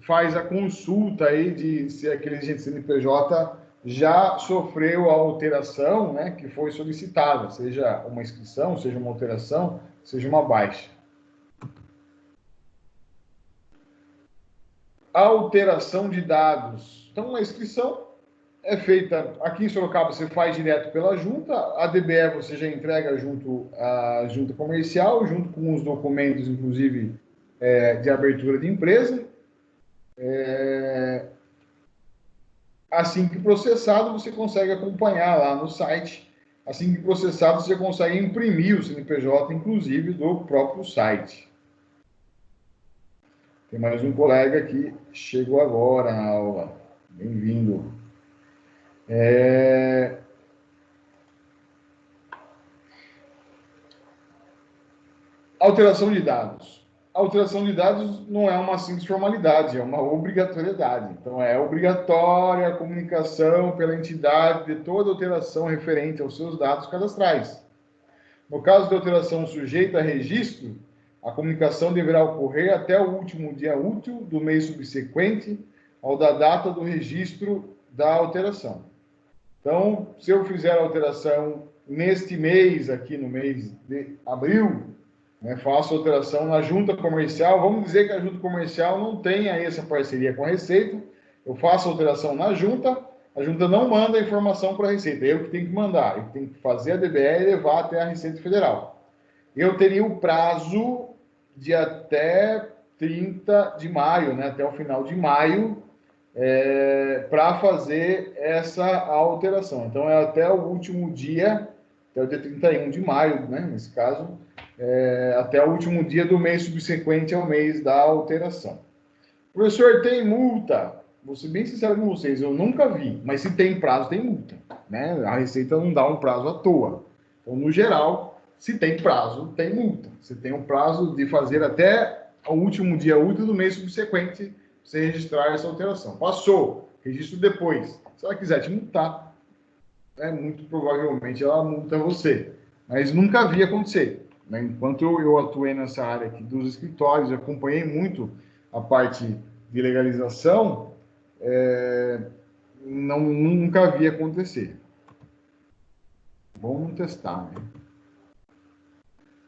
faz a consulta aí de se aquele agente CNPJ já sofreu a alteração, né, que foi solicitada, seja uma inscrição, seja uma alteração, seja uma baixa. Alteração de dados. Então, a inscrição é feita aqui em Sorocaba, você faz direto pela junta, a DBE você já entrega junto à junta comercial, junto com os documentos, inclusive, de abertura de empresa. Assim que processado, você consegue acompanhar lá no site. Assim que processado, você consegue imprimir o CNPJ, inclusive, do próprio site. Tem mais um colega que chegou agora na aula. Bem-vindo. Alteração de dados. Alteração de dados não é uma simples formalidade, é uma obrigatoriedade. Então, é obrigatória a comunicação pela entidade de toda alteração referente aos seus dados cadastrais. No caso de alteração sujeita a registro, a comunicação deverá ocorrer até o último dia útil do mês subsequente ao da data do registro da alteração. Então, se eu fizer a alteração neste mês, aqui no mês de abril, né, faço alteração na junta comercial, vamos dizer que a junta comercial não tenha essa parceria com a Receita, eu faço a alteração na junta, a junta não manda a informação para a Receita, eu que tenho que mandar, eu tenho que fazer a DBE e levar até a Receita Federal. Eu teria o prazo de até 30 de maio, né, até o final de maio, para fazer essa alteração. Então, é até o último dia, até o dia 31 de maio, né, nesse caso, até o último dia do mês subsequente ao mês da alteração. Professor, tem multa? Vou ser bem sincero com vocês, eu nunca vi, mas se tem prazo, tem multa, né? A Receita não dá um prazo à toa. Então, no geral, se tem prazo, tem multa. Você tem um prazo de fazer até o último dia útil do mês subsequente para você registrar essa alteração. Passou, registro depois. Se ela quiser te multar, muito provavelmente ela multa você. Mas nunca vi acontecer. Né? Enquanto eu atuei nessa área aqui dos escritórios, acompanhei muito a parte de legalização, nunca vi acontecer. Vamos testar, né?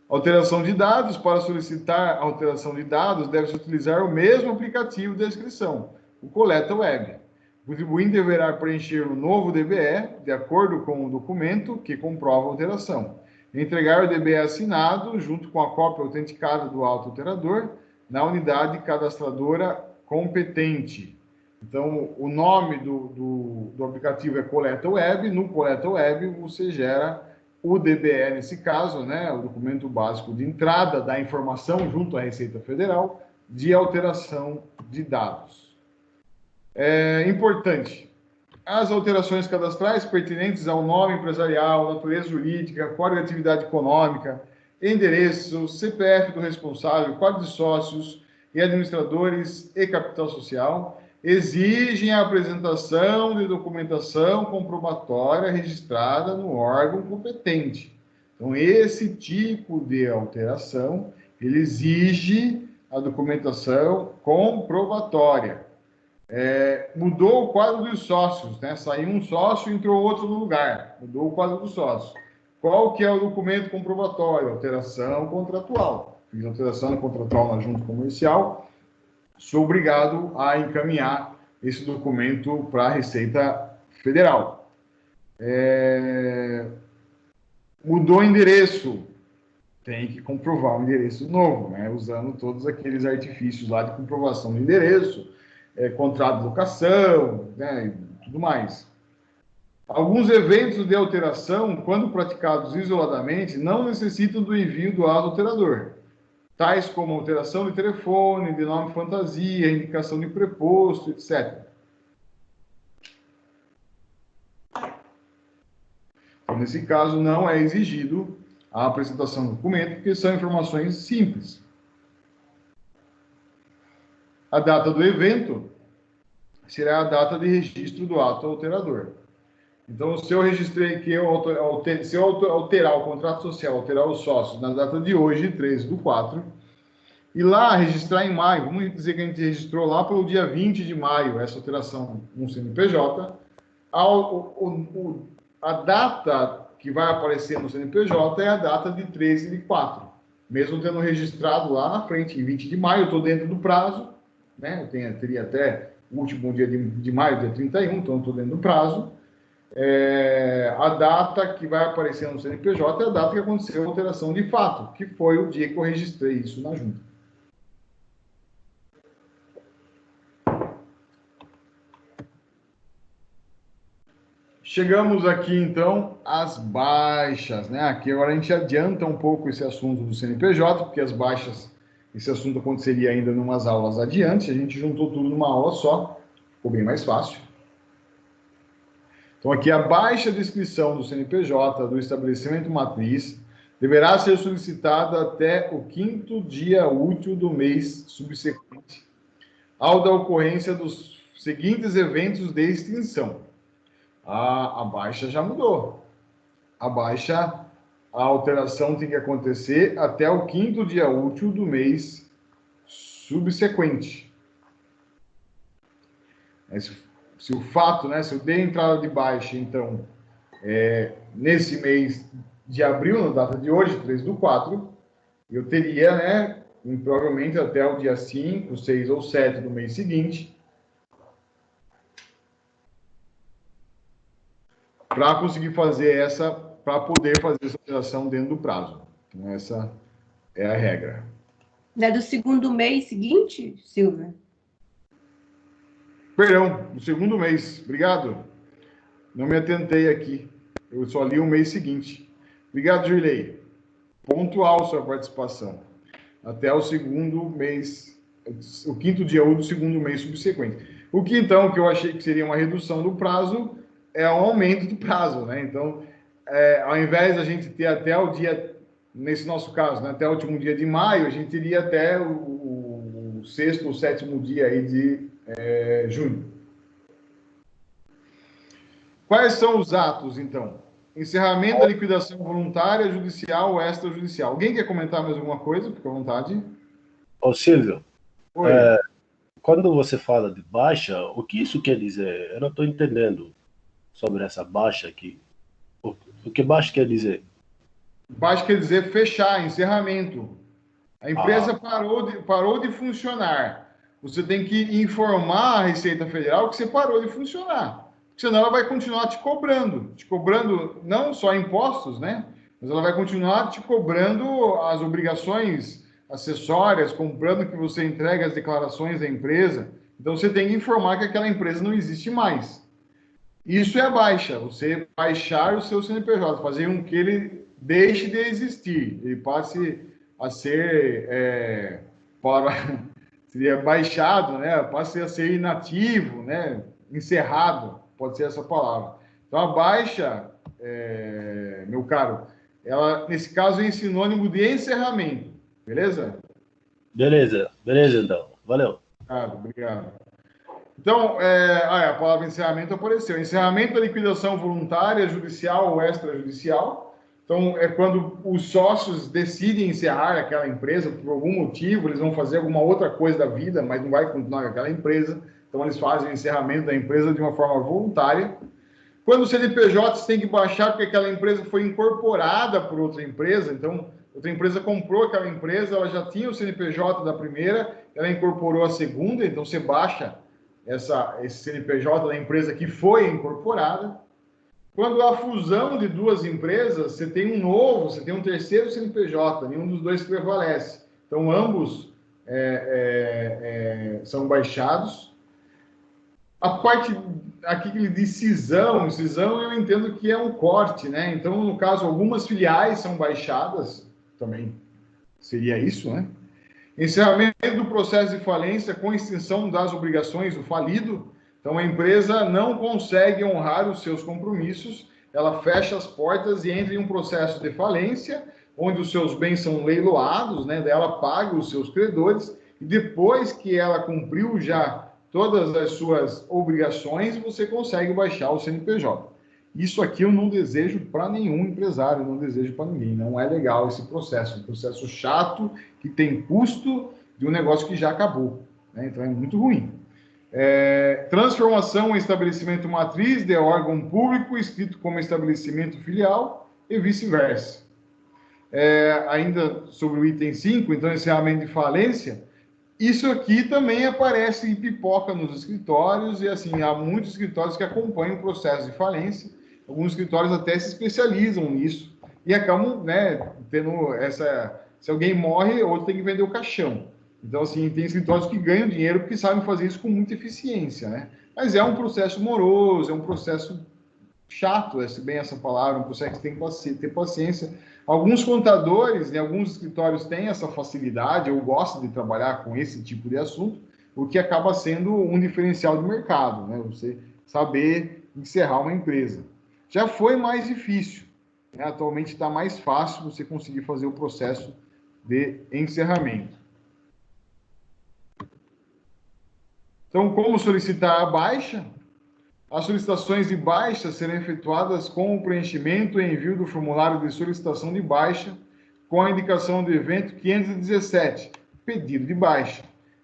Alteração de dados. Para solicitar alteração de dados, deve-se utilizar o mesmo aplicativo da inscrição, o Coleta Web. O contribuinte deverá preencher o novo DBE, de acordo com o documento que comprova a alteração. Entregar o DBE assinado, junto com a cópia autenticada do auto-alterador, na unidade cadastradora competente. Então, o nome do aplicativo é Coleta Web. No Coleta Web, você gera o DBE, nesse caso, né, o documento básico de entrada da informação junto à Receita Federal de alteração de dados. Importante. As alterações cadastrais pertinentes ao nome empresarial, natureza jurídica, código de atividade econômica, endereço, CPF do responsável, quadro de sócios e administradores e capital social, exigem a apresentação de documentação comprobatória registrada no órgão competente. Então, esse tipo de alteração, ele exige a documentação comprobatória. Mudou o quadro dos sócios, né? Saiu um sócio e entrou outro no lugar. Mudou o quadro dos sócios. Qual que é o documento comprobatório? Alteração contratual. Fiz alteração contratual na junta comercial, sou obrigado a encaminhar esse documento para a Receita Federal. Mudou o endereço, tem que comprovar o endereço novo, né? Usando todos aqueles artifícios lá de comprovação de endereço, contrato de locação, né? E tudo mais. Alguns eventos de alteração, quando praticados isoladamente, não necessitam do envio do ato alterador, tais como alteração de telefone, de nome fantasia, indicação de preposto, etc. Então, nesse caso, não é exigido a apresentação do documento, porque são informações simples. A data do evento será a data de registro do ato alterador. Então, se eu registrei que se eu alterar o contrato social, alterar os sócios na data de hoje, 13/4, e lá registrar em maio, vamos dizer que a gente registrou lá pelo dia 20 de maio, essa alteração no CNPJ, a data que vai aparecer no CNPJ é a data de 13/4. Mesmo tendo registrado lá na frente, em 20 de maio, eu estou dentro do prazo, né? Eu teria até o último dia de maio, dia 31, então eu estou dentro do prazo. A data que vai aparecer no CNPJ é a data que aconteceu a alteração de fato, que foi o dia que eu registrei isso na junta. Chegamos aqui, então, às baixas, né? Aqui agora a gente adianta um pouco esse assunto do CNPJ, porque as baixas, esse assunto aconteceria ainda em umas aulas adiante, a gente juntou tudo numa aula só, ficou bem mais fácil. Então, aqui a baixa de inscrição do CNPJ do estabelecimento matriz deverá ser solicitada até o 5º dia útil do mês subsequente ao da ocorrência dos seguintes eventos de extinção. A baixa já mudou. A alteração tem que acontecer até o 5º dia útil do mês subsequente. Se o fato, né, se eu dei entrada de baixa, então, nesse mês de abril, na data de hoje, 13/4, eu teria, né, provavelmente até o dia 5, 6 ou 7 do mês seguinte, para conseguir fazer para poder fazer essa alteração dentro do prazo. Então, essa é a regra.
Não é do segundo mês seguinte, Silvia?
Perdão, do segundo mês. Obrigado. Não me atentei aqui. Eu só li o mês seguinte. Obrigado, Juilei. Pontual sua participação. Até o segundo mês, o 5º dia útil do segundo mês subsequente. O que, então, que eu achei que seria uma redução do prazo, é um aumento do prazo, né? Então, ao invés da gente ter até o dia, nesse nosso caso, né, até o último dia de maio, a gente iria até o 6º ou 7º dia aí de junho. Quais são os atos, então? Encerramento da liquidação voluntária, judicial ou extrajudicial. Alguém quer comentar mais alguma coisa? Fique à vontade.
Ô, Silvio,
Oi.
Quando você fala de baixa, o que isso quer dizer? Eu não estou entendendo sobre essa baixa aqui. O que baixa quer dizer?
Baixa quer dizer fechar, encerramento. A empresa parou de funcionar. Você tem que informar a Receita Federal que você parou de funcionar. Senão ela vai continuar te cobrando não só impostos, né? Mas ela vai continuar te cobrando as obrigações acessórias, cobrando que você entregue as declarações da empresa. Então você tem que informar que aquela empresa não existe mais. Isso é a baixa, você baixar o seu CNPJ, fazer com que ele deixe de existir, ele passe a ser, seria baixado, né? Passe a ser inativo, né? Encerrado, pode ser essa palavra. Então, a baixa, meu caro, ela, nesse caso, é sinônimo de encerramento, beleza?
Beleza, então. Valeu.
Obrigado. Então, a palavra encerramento apareceu. Encerramento da liquidação voluntária, judicial ou extrajudicial. Então, é quando os sócios decidem encerrar aquela empresa, por algum motivo, eles vão fazer alguma outra coisa da vida, mas não vai continuar com aquela empresa. Então, eles fazem o encerramento da empresa de uma forma voluntária. Quando o CNPJ tem que baixar porque aquela empresa foi incorporada por outra empresa, então, outra empresa comprou aquela empresa, ela já tinha o CNPJ da primeira, ela incorporou a segunda, então você baixa esse CNPJ da empresa que foi incorporada. Quando há fusão de duas empresas, você tem um terceiro CNPJ, nenhum dos dois prevalece. Então, ambos são baixados. A parte aqui que ele diz cisão eu entendo que é um corte, né? Então, no caso, algumas filiais são baixadas, também seria isso, né? Encerramento do processo de falência com extinção das obrigações do falido. Então, a empresa não consegue honrar os seus compromissos, ela fecha as portas e entra em um processo de falência, onde os seus bens são leiloados, né? Ela paga os seus credores, e depois que ela cumpriu já todas as suas obrigações, você consegue baixar o CNPJ. Isso aqui eu não desejo para nenhum empresário, não desejo para ninguém. Não é legal esse processo, um processo chato, que tem custo de um negócio que já acabou, né? Então é muito ruim. Transformação em estabelecimento matriz de órgão público escrito como estabelecimento filial e vice-versa. Ainda sobre o item 5, então, encerramento de falência, isso aqui também aparece em pipoca nos escritórios, e assim, há muitos escritórios que acompanham o processo de falência, alguns escritórios até se especializam nisso, e acabam, né, tendo essa... Se alguém morre, outro tem que vender o caixão. Então, assim, tem escritórios que ganham dinheiro porque sabem fazer isso com muita eficiência, né? Mas é um processo moroso, é um processo chato, bem essa palavra, um processo que tem que ter paciência. Alguns contadores, em alguns escritórios, têm essa facilidade, ou gostam de trabalhar com esse tipo de assunto, o que acaba sendo um diferencial do mercado, né? Você saber encerrar uma empresa. Já foi mais difícil, né? Atualmente está mais fácil você conseguir fazer o processo de encerramento. Então, como solicitar a baixa? As solicitações de baixa serão efetuadas com o preenchimento e envio do formulário de solicitação de baixa, com a indicação do evento 517, pedido de baixa,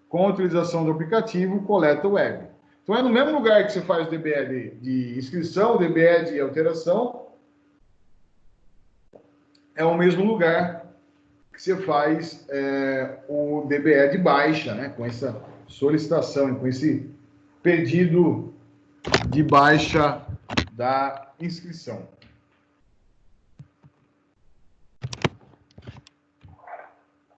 com a utilização do aplicativo Coleta Web. Então, é no mesmo lugar que você faz o DBE de inscrição, o DBE de alteração, é o mesmo lugar que você faz o DBE de baixa, né, com essa solicitação, com esse pedido de baixa da inscrição.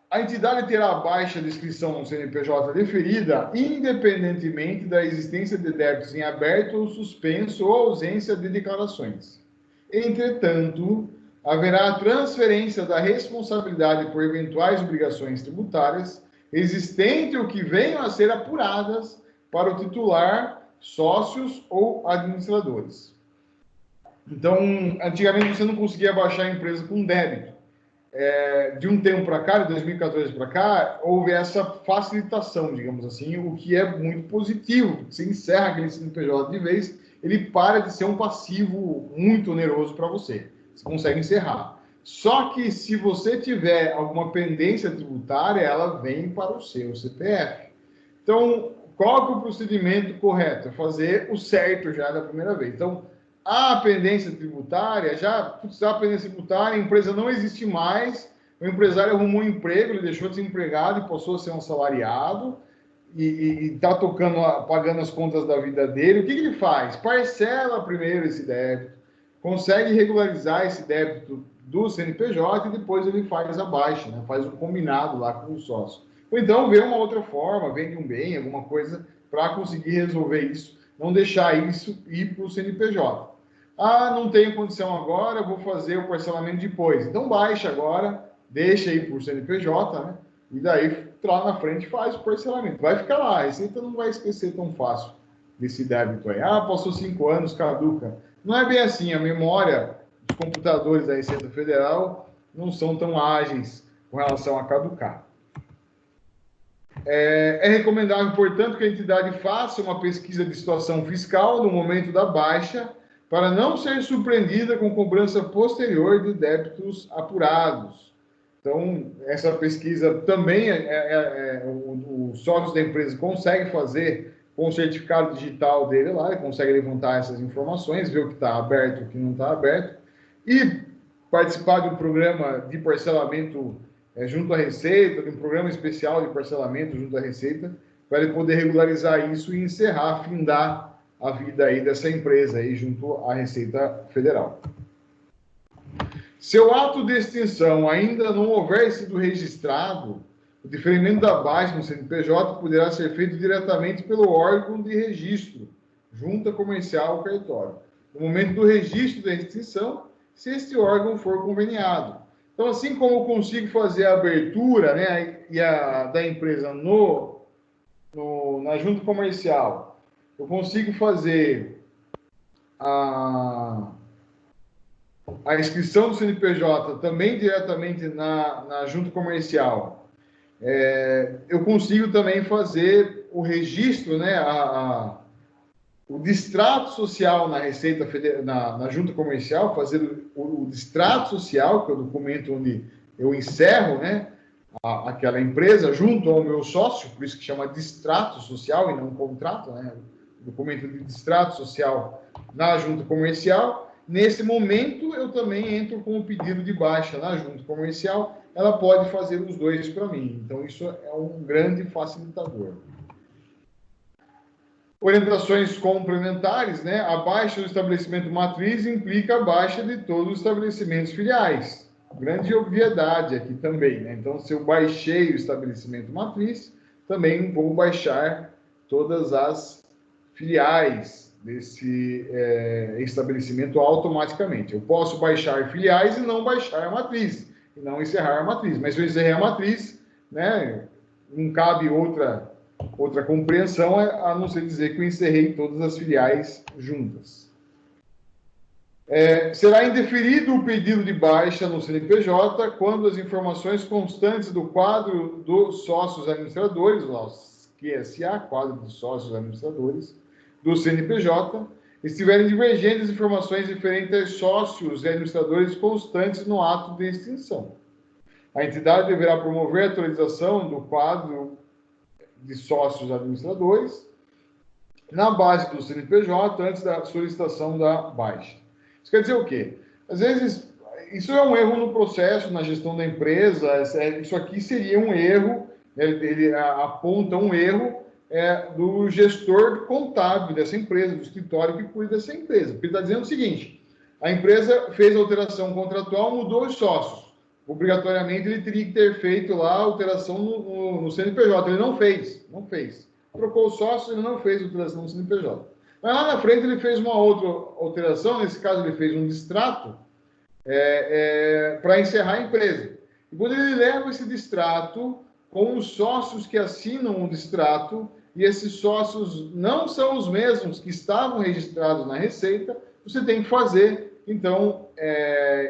A entidade terá a baixa de inscrição no CNPJ deferida, independentemente da existência de débitos em aberto ou suspenso ou ausência de declarações. Entretanto, haverá a transferência da responsabilidade por eventuais obrigações tributárias existente ou que venham a ser apuradas para o titular, sócios ou administradores. Então, antigamente você não conseguia baixar a empresa com débito. De um tempo para cá, de 2014 para cá, houve essa facilitação, digamos assim, o que é muito positivo. Você encerra aquele CNPJ de vez, ele para de ser um passivo muito oneroso para você. Você consegue encerrar. Só que se você tiver alguma pendência tributária, ela vem para o seu CPF. Então, qual que é o procedimento correto? É fazer o certo já da primeira vez. Então, a pendência tributária, a pendência tributária, a empresa não existe mais, o empresário arrumou um emprego, ele deixou de ser empregado e passou a ser um assalariado, e está pagando as contas da vida dele. O que ele faz? Parcela primeiro esse débito, consegue regularizar esse débito do CNPJ e depois ele faz a baixa, né? Faz um combinado lá com o sócio. Ou então vê uma outra forma, vende um bem, alguma coisa, para conseguir resolver isso, não deixar isso ir para o CNPJ. Não tenho condição agora, vou fazer o parcelamento depois. Então baixa agora, deixa aí para o CNPJ, né? E daí lá na frente faz o parcelamento. Vai ficar lá, a Receita não vai esquecer tão fácil desse débito aí. Passou 5 anos, caduca. Não é bem assim, a memória dos computadores da Receita Federal não são tão ágeis com relação a caducar. É recomendável, portanto, que a entidade faça uma pesquisa de situação fiscal no momento da baixa, para não ser surpreendida com cobrança posterior de débitos apurados. Então, essa pesquisa também os sócios da empresa conseguem fazer com o certificado digital dele lá, ele consegue levantar essas informações, ver o que está aberto e o que não está aberto, e participar de um programa de parcelamento junto à Receita, de um programa especial de parcelamento junto à Receita, para ele poder regularizar isso e encerrar, findar a vida aí dessa empresa aí junto à Receita Federal. Se o ato de extinção ainda não houver sido registrado, o diferimento da baixa no CNPJ poderá ser feito diretamente pelo órgão de registro, junta comercial ou cartório. No momento do registro da extinção, se este órgão for conveniado. Então, assim como eu consigo fazer a abertura, né, da empresa na junta comercial, eu consigo fazer a inscrição do CNPJ também diretamente na junta comercial. Eu consigo também fazer o registro, né, o distrato social na Receita na junta comercial, fazer o distrato social, que é o documento onde eu encerro, né, aquela empresa junto ao meu sócio, por isso que chama distrato social e não contrato, né, documento de distrato social na junta comercial. Nesse momento, eu também entro com o pedido de baixa na junta comercial, ela pode fazer os dois para mim. Então, isso é um grande facilitador. Orientações complementares, né? A baixa do estabelecimento matriz implica a baixa de todos os estabelecimentos filiais. Grande obviedade aqui também, né? Então, se eu baixei o estabelecimento matriz, também vou baixar todas as filiais desse estabelecimento automaticamente. Eu posso baixar filiais e não baixar a matriz, e não encerrar a matriz. Mas se eu encerrei a matriz, né, não cabe outra compreensão, a não ser dizer que eu encerrei todas as filiais juntas. Será indeferido o pedido de baixa no CNPJ quando as informações constantes do quadro dos sócios administradores, o QSA, quadro dos sócios administradores, do CNPJ, estiverem divergentes das informações referentes aos sócios e administradores constantes no ato de extinção. A entidade deverá promover a atualização do quadro de sócios administradores na base do CNPJ antes da solicitação da baixa. Isso quer dizer o quê? Às vezes, isso é um erro no processo, na gestão da empresa, isso aqui seria um erro, ele aponta um erro do gestor contábil dessa empresa, do escritório que cuida dessa empresa. Porque ele está dizendo o seguinte, a empresa fez a alteração contratual, mudou os sócios. Obrigatoriamente, ele teria que ter feito lá a alteração no CNPJ. Ele não fez. Trocou os sócios, ele não fez a alteração no CNPJ. Mas lá na frente, ele fez uma outra alteração, nesse caso, ele fez um distrato para encerrar a empresa. E quando ele leva esse distrato com os sócios que assinam o distrato, e esses sócios não são os mesmos que estavam registrados na Receita, você tem que fazer, então,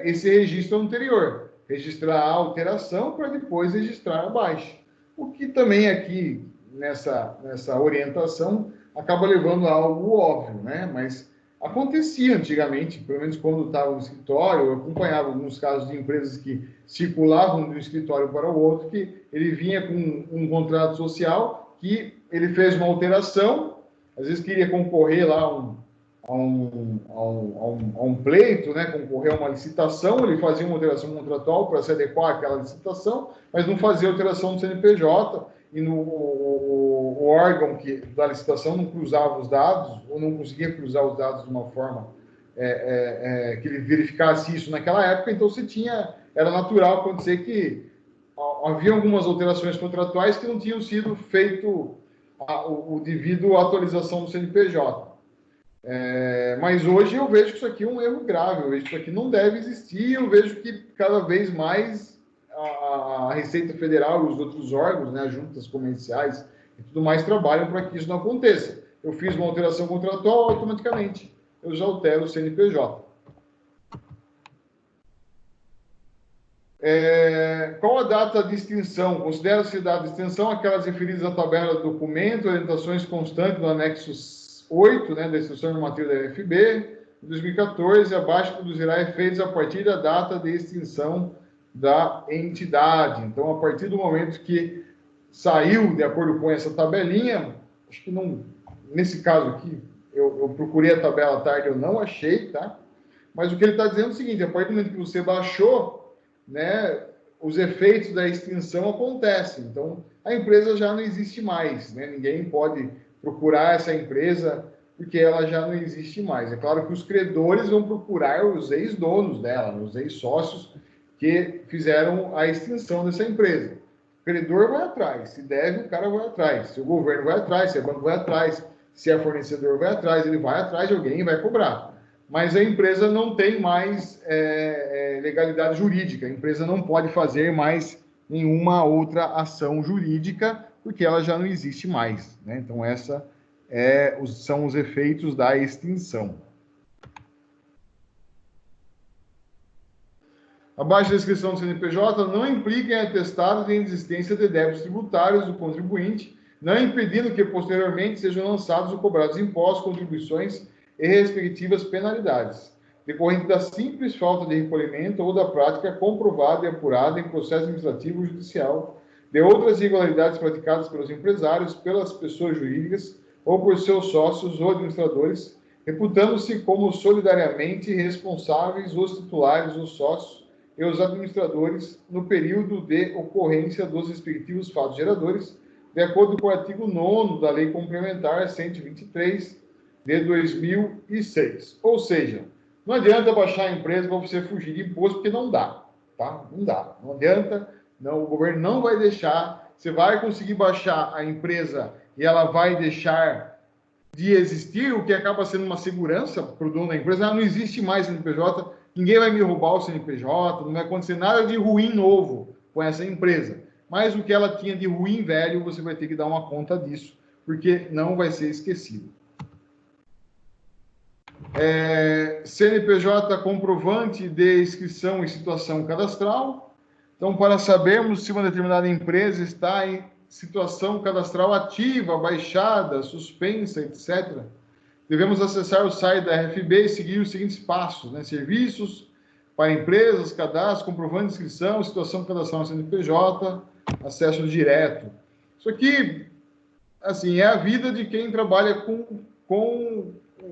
esse registro anterior. Registrar a alteração para depois registrar a baixa. O que também aqui, nessa orientação, acaba levando a algo óbvio, né? Mas acontecia antigamente, pelo menos quando estava no escritório, eu acompanhava alguns casos de empresas que circulavam de um escritório para o outro, que ele vinha com um contrato social, que ele fez uma alteração, às vezes queria concorrer lá a um pleito, né, concorrer a uma licitação, ele fazia uma alteração contratual para se adequar àquela licitação, mas não fazia alteração do CNPJ, e o órgão da licitação não cruzava os dados, ou não conseguia cruzar os dados de uma forma que ele verificasse isso naquela época, então era natural acontecer que havia algumas alterações contratuais que não tinham sido feito o devido à atualização do CNPJ. Mas hoje eu vejo que isso aqui é um erro grave, eu vejo que isso aqui não deve existir, eu vejo que cada vez mais a Receita Federal e os outros órgãos, né, as juntas comerciais e tudo mais, trabalham para que isso não aconteça. Eu fiz uma alteração contratual, automaticamente eu já altero o CNPJ. Qual a data de extinção? Considera-se data de extinção aquelas referidas à tabela do documento, orientações constantes do anexo 8, né, da instrução normativa da FB, de 2014, abaixo produzirá efeitos a partir da data de extinção da entidade. Então, a partir do momento que saiu, de acordo com essa tabelinha, acho que não, nesse caso aqui, eu procurei a tabela à tarde, eu não achei, tá? Mas o que ele está dizendo é o seguinte, a partir do momento que você baixou, né, os efeitos da extinção acontecem. Então, a empresa já não existe mais, né? Ninguém pode procurar essa empresa porque ela já não existe mais. É claro que os credores vão procurar os ex-donos dela, os ex-sócios que fizeram a extinção dessa empresa. O credor vai atrás, se deve, o cara vai atrás, se o governo vai atrás, se o banco vai atrás, Se é fornecedor, vai atrás, ele vai atrás de alguém e vai cobrar. Mas a empresa não tem mais legalidade jurídica. A empresa não pode fazer mais nenhuma outra ação jurídica, porque ela já não existe mais, né? Então, são os efeitos da extinção. A baixa descrição do CNPJ não implica em atestado de inexistência de débitos tributários do contribuinte, não impedindo que posteriormente sejam lançados ou cobrados impostos, contribuições e respectivas penalidades, decorrente da simples falta de recolhimento ou da prática comprovada e apurada em processo administrativo ou judicial, de outras irregularidades praticadas pelos empresários, pelas pessoas jurídicas ou por seus sócios ou administradores, reputando-se como solidariamente responsáveis os titulares, os sócios e os administradores no período de ocorrência dos respectivos fatos geradores, de acordo com o artigo 9º da Lei Complementar 123 de 2006. Ou seja, não adianta baixar a empresa para você fugir de imposto, porque não dá, tá? Não dá. Não adianta, não, o governo não vai deixar. Você vai conseguir baixar a empresa e ela vai deixar de existir, o que acaba sendo uma segurança para o dono da empresa. Não existe mais CNPJ, ninguém vai me roubar o CNPJ, não vai acontecer nada de ruim novo com essa empresa. Mas o que ela tinha de ruim velho, você vai ter que dar uma conta disso, porque não vai ser esquecido. CNPJ comprovante de inscrição em situação cadastral. Então, para sabermos se uma determinada empresa está em situação cadastral ativa, baixada, suspensa, etc., devemos acessar o site da RFB e seguir os seguintes passos, né? Serviços para empresas, cadastro, comprovante de inscrição, situação cadastral no CNPJ, acesso direto. Isso aqui, assim, é a vida de quem trabalha com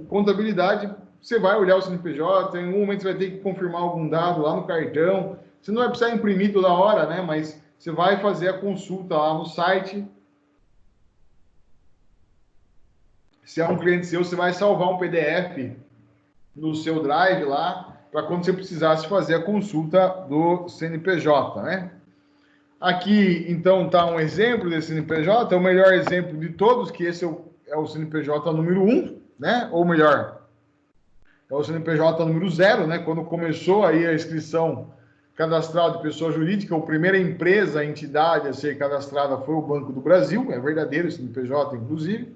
contabilidade. Você vai olhar o CNPJ, em um momento você vai ter que confirmar algum dado lá no cartão. Você não vai precisar imprimir toda hora, né? Mas você vai fazer a consulta lá no site. Se é um cliente seu, você vai salvar um PDF no seu Drive lá, para quando você precisasse fazer a consulta do CNPJ, né? Aqui, então, está um exemplo desse CNPJ, é o melhor exemplo de todos, que esse é o CNPJ número 1, né? Ou melhor, é o CNPJ número 0, né? Quando começou aí a inscrição cadastral de pessoa jurídica, a primeira empresa, a entidade a ser cadastrada foi o Banco do Brasil, é verdadeiro esse CNPJ, inclusive.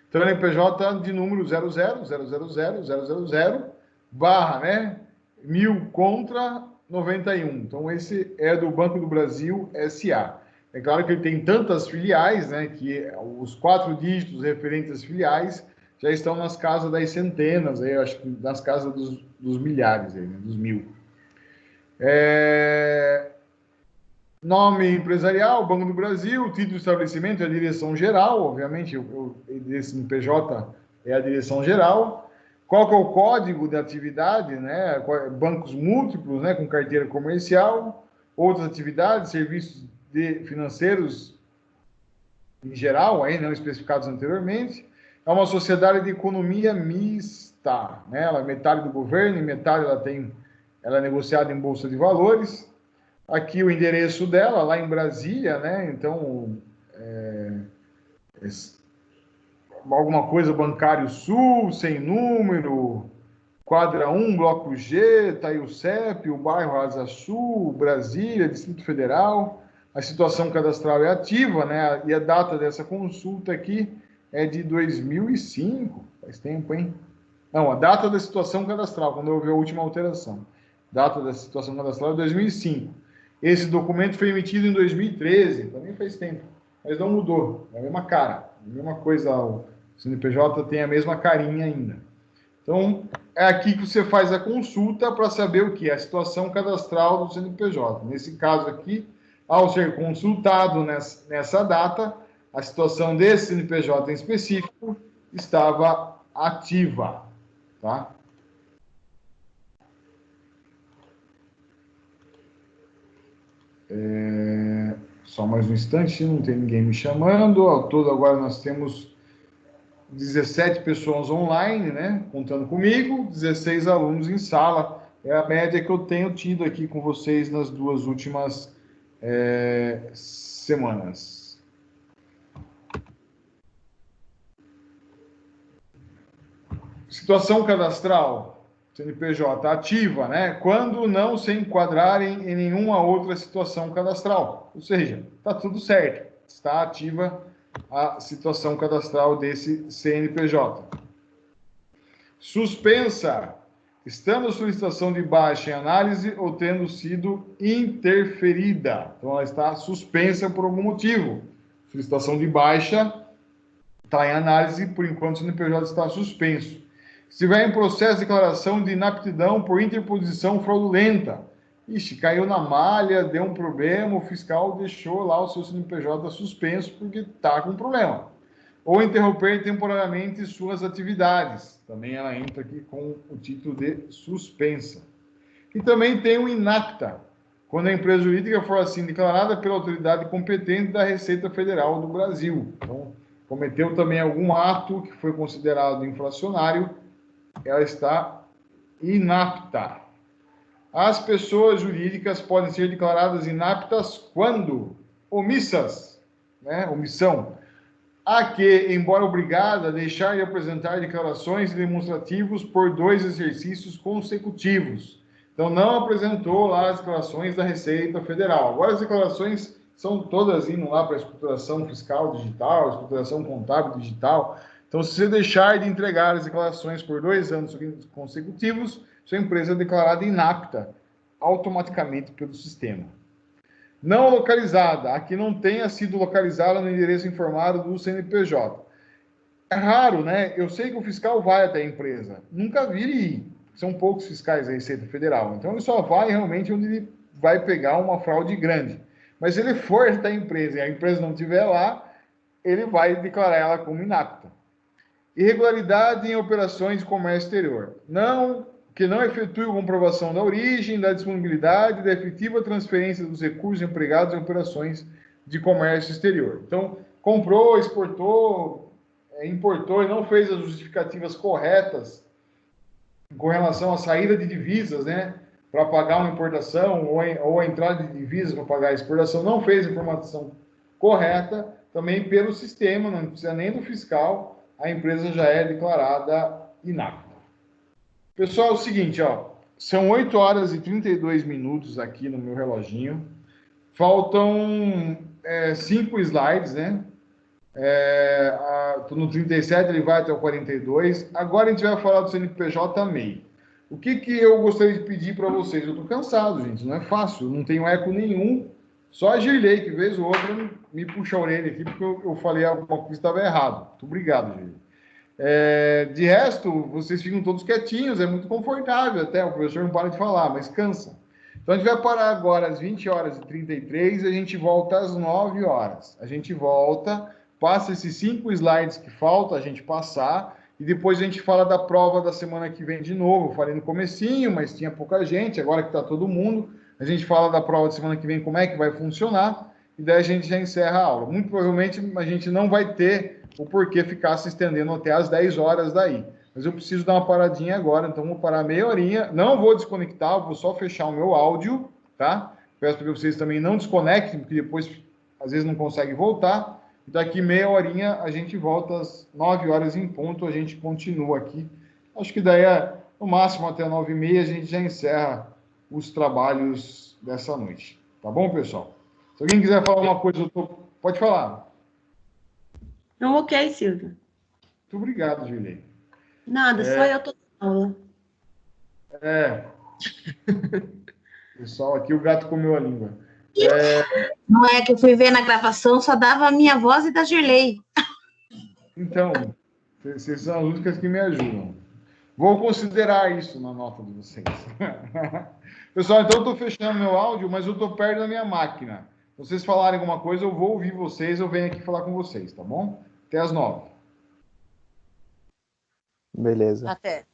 Então, o CNPJ de número 00000000, barra, né? 1000 contra 91. Então, esse é do Banco do Brasil S.A. É claro que ele tem tantas filiais, né? Que os 4 dígitos referentes às filiais já estão nas casas das centenas, aí, eu acho que nas casas dos milhares, aí, né? Dos 1000. Nome empresarial, Banco do Brasil, título de estabelecimento é a direção geral, obviamente, esse PJ é a direção geral. Qual que é o código de atividade, né? Bancos múltiplos, né? Com carteira comercial, outras atividades, serviços financeiros em geral, aí não especificados anteriormente. É uma sociedade de economia mista, né? Ela é metade do governo e metade ela é negociada em bolsa de valores. Aqui o endereço dela, lá em Brasília, né? Então, alguma coisa Bancário Sul, sem número, quadra 1, bloco G, tá aí o CEP, o bairro Asa Sul, Brasília, Distrito Federal. A situação cadastral é ativa, né? E a data dessa consulta aqui é de 2005, faz tempo, hein? Não, a data da situação cadastral, quando houve a última alteração. Data da situação cadastral é 2005. Esse documento foi emitido em 2013, também faz tempo, mas não mudou, é a mesma cara, a mesma coisa, o CNPJ tem a mesma carinha ainda. Então, é aqui que você faz a consulta para saber o que? A situação cadastral do CNPJ. Nesse caso aqui, ao ser consultado nessa data, a situação desse CNPJ em específico estava ativa, tá? Só mais um instante, não tem ninguém me chamando. Ao todo, agora nós temos 17 pessoas online, né? Contando comigo, 16 alunos em sala. É a média que eu tenho tido aqui com vocês nas 2 últimas semanas. Situação cadastral, CNPJ ativa, né? Quando não se enquadrarem em nenhuma outra situação cadastral. Ou seja, está tudo certo. Está ativa a situação cadastral desse CNPJ. Suspensa, estando a solicitação de baixa em análise ou tendo sido interferida. Então, ela está suspensa por algum motivo. Solicitação de baixa está em análise, por enquanto o CNPJ está suspenso. Se estiver em processo de declaração de inaptidão por interposição fraudulenta, ixi, caiu na malha, deu um problema, o fiscal deixou lá o seu CNPJ suspenso porque está com problema. Ou interromper temporariamente suas atividades. Também ela entra aqui com o título de suspensa. E também tem o inapta, quando a empresa jurídica for assim declarada pela autoridade competente da Receita Federal do Brasil. Então, cometeu também algum ato que foi considerado infracionário, ela está inapta. As pessoas jurídicas podem ser declaradas inaptas quando omissas, né? Omissão. A que, embora obrigada a deixar de apresentar declarações e demonstrativos por 2 exercícios consecutivos. Então, não apresentou lá as declarações da Receita Federal. Agora, as declarações são todas indo lá para a escrituração fiscal digital, escrituração contábil digital. Então, se você deixar de entregar as declarações por 2 anos consecutivos, sua empresa é declarada inapta automaticamente pelo sistema. Não localizada, a que não tenha sido localizada no endereço informado do CNPJ. É raro, né? Eu sei que o fiscal vai até a empresa. Nunca vi ele ir. São poucos fiscais da Receita Federal. Então, ele só vai realmente onde ele vai pegar uma fraude grande. Mas se ele for até a empresa e a empresa não estiver lá, ele vai declarar ela como inapta. Irregularidade em operações de comércio exterior. Que não efetue comprovação da origem, da disponibilidade e da efetiva transferência dos recursos empregados em operações de comércio exterior. Então, comprou, exportou, importou e não fez as justificativas corretas com relação à saída de divisas, né, para pagar uma importação ou a entrada de divisas para pagar a exportação, não fez a informação correta, também pelo sistema, não precisa nem do fiscal, a empresa já é declarada inapta. Pessoal, é o seguinte, ó, são 8 horas e 32 minutos aqui no meu reloginho. Faltam 5 slides, né? No 37 ele vai até o 42. Agora a gente vai falar do CNPJ MEI. O que eu gostaria de pedir para vocês? Eu estou cansado, gente, não é fácil, não tenho eco nenhum. Só a Girlei, que vez ou outra me puxa a orelha aqui, porque eu falei alguma coisa que estava errado. Muito obrigado, Girlei. De resto, vocês ficam todos quietinhos, é muito confortável até, o professor não para de falar, mas cansa. Então, a gente vai parar agora às 20 horas e 33 e a gente volta às 9 horas. A gente volta, passa esses 5 slides que falta a gente passar e depois a gente fala da prova da semana que vem de novo. Eu falei no comecinho, mas tinha pouca gente, agora que está todo mundo, a gente fala da prova da semana que vem, como é que vai funcionar, e daí a gente já encerra a aula. Muito provavelmente a gente não vai ter o porquê ficar se estendendo até às 10 horas daí. Mas eu preciso dar uma paradinha agora, então vou parar meia horinha. Não vou desconectar, vou só fechar o meu áudio, tá? Peço para que vocês também não desconectem, porque depois às vezes não conseguem voltar. E daqui meia horinha a gente volta às 9 horas em ponto, a gente continua aqui. Acho que daí, no máximo até 9h30, a gente já encerra os trabalhos dessa noite. Tá bom, pessoal? Se alguém quiser falar uma coisa, pode falar.
Não, ok, Silvia.
Muito obrigado, Juliane.
Nada, só eu tô na aula.
Pessoal, aqui o gato comeu a língua.
Não é que eu fui ver na gravação, só dava a minha voz e da Girlei.
Então, vocês são as únicas que me ajudam. Vou considerar isso na nota de vocês. Pessoal, então eu estou fechando meu áudio, mas eu estou perto da minha máquina. Se vocês falarem alguma coisa, eu vou ouvir vocês, eu venho aqui falar com vocês, tá bom? Até às 9.
Beleza.
Até.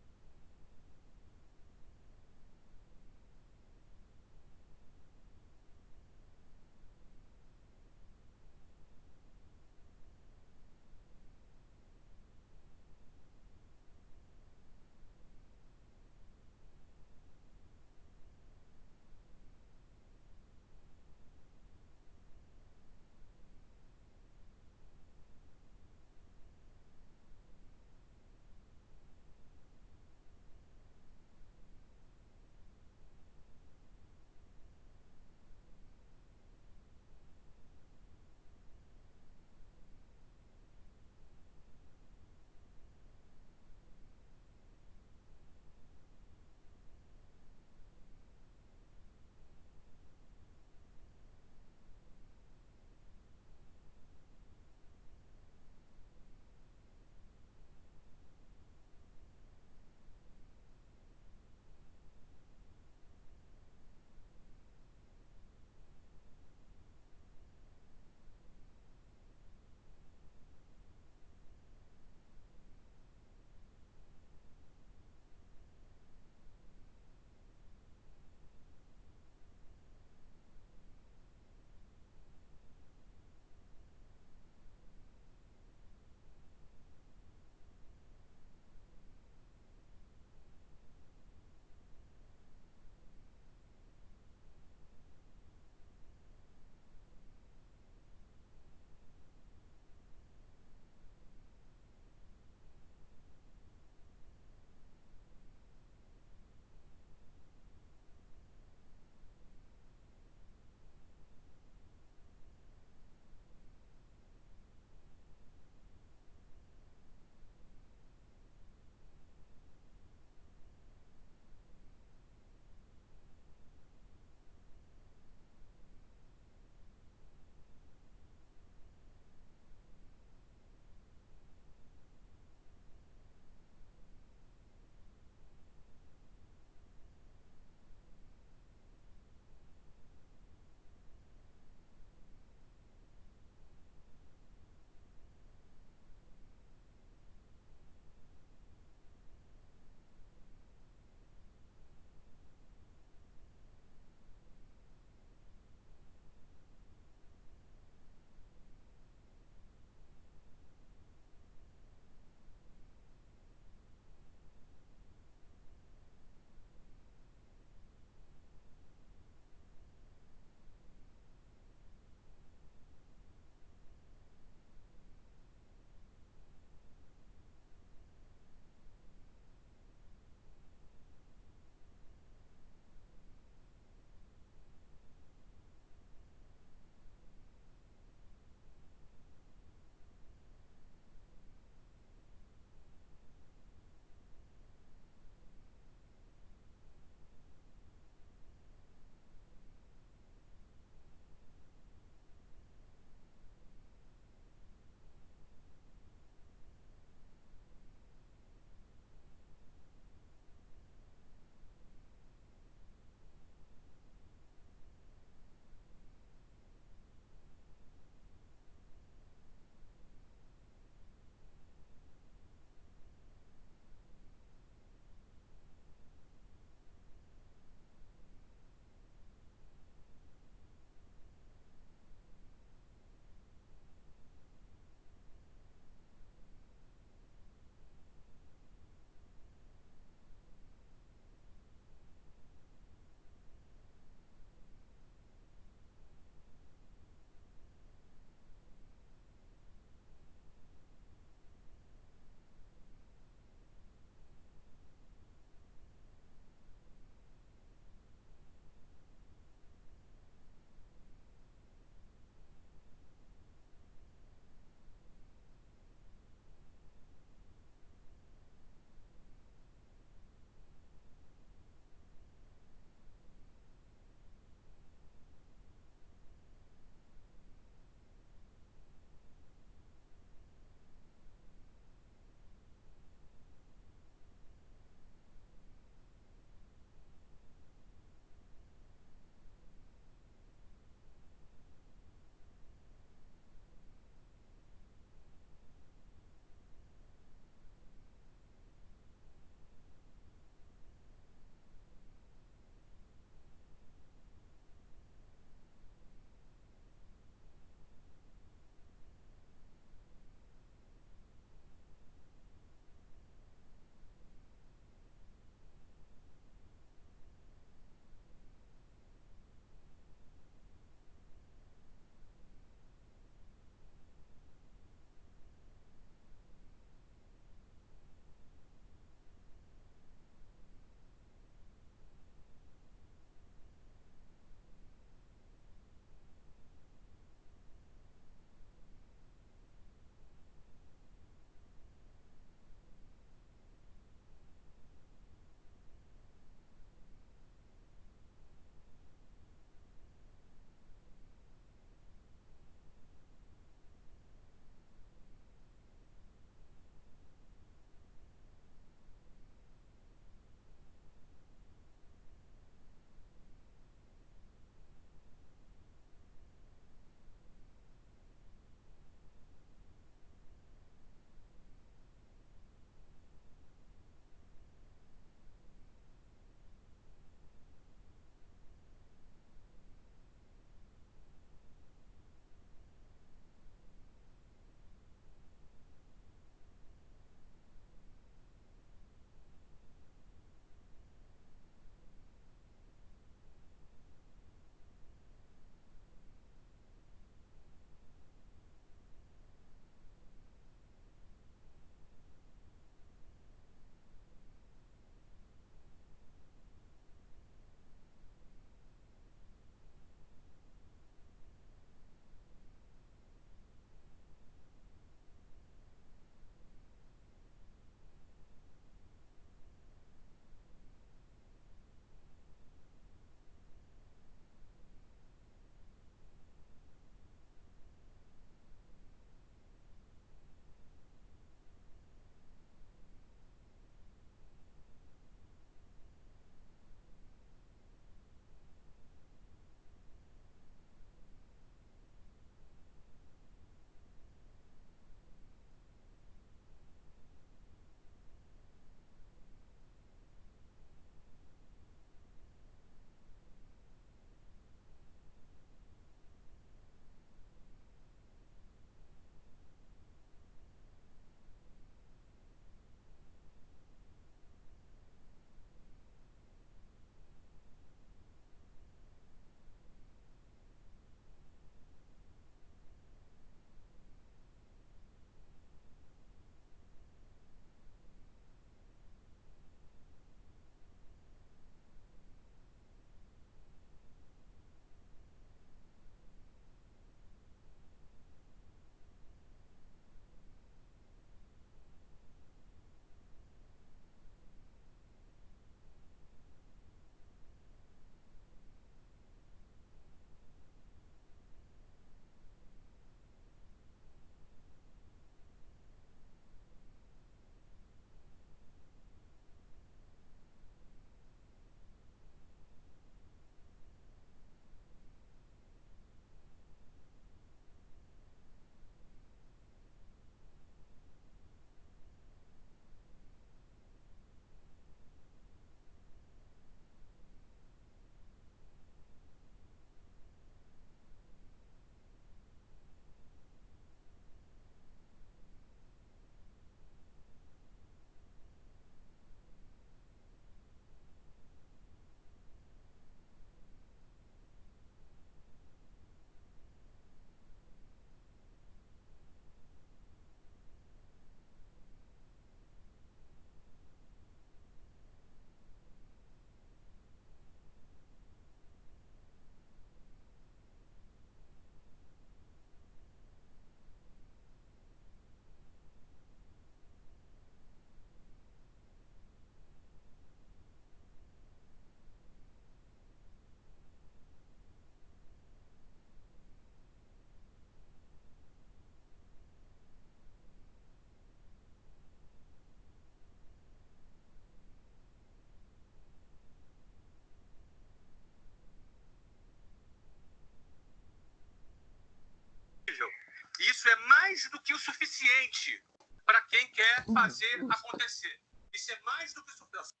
Isso é mais do que o suficiente para quem quer fazer acontecer. Isso é mais do que o suficiente.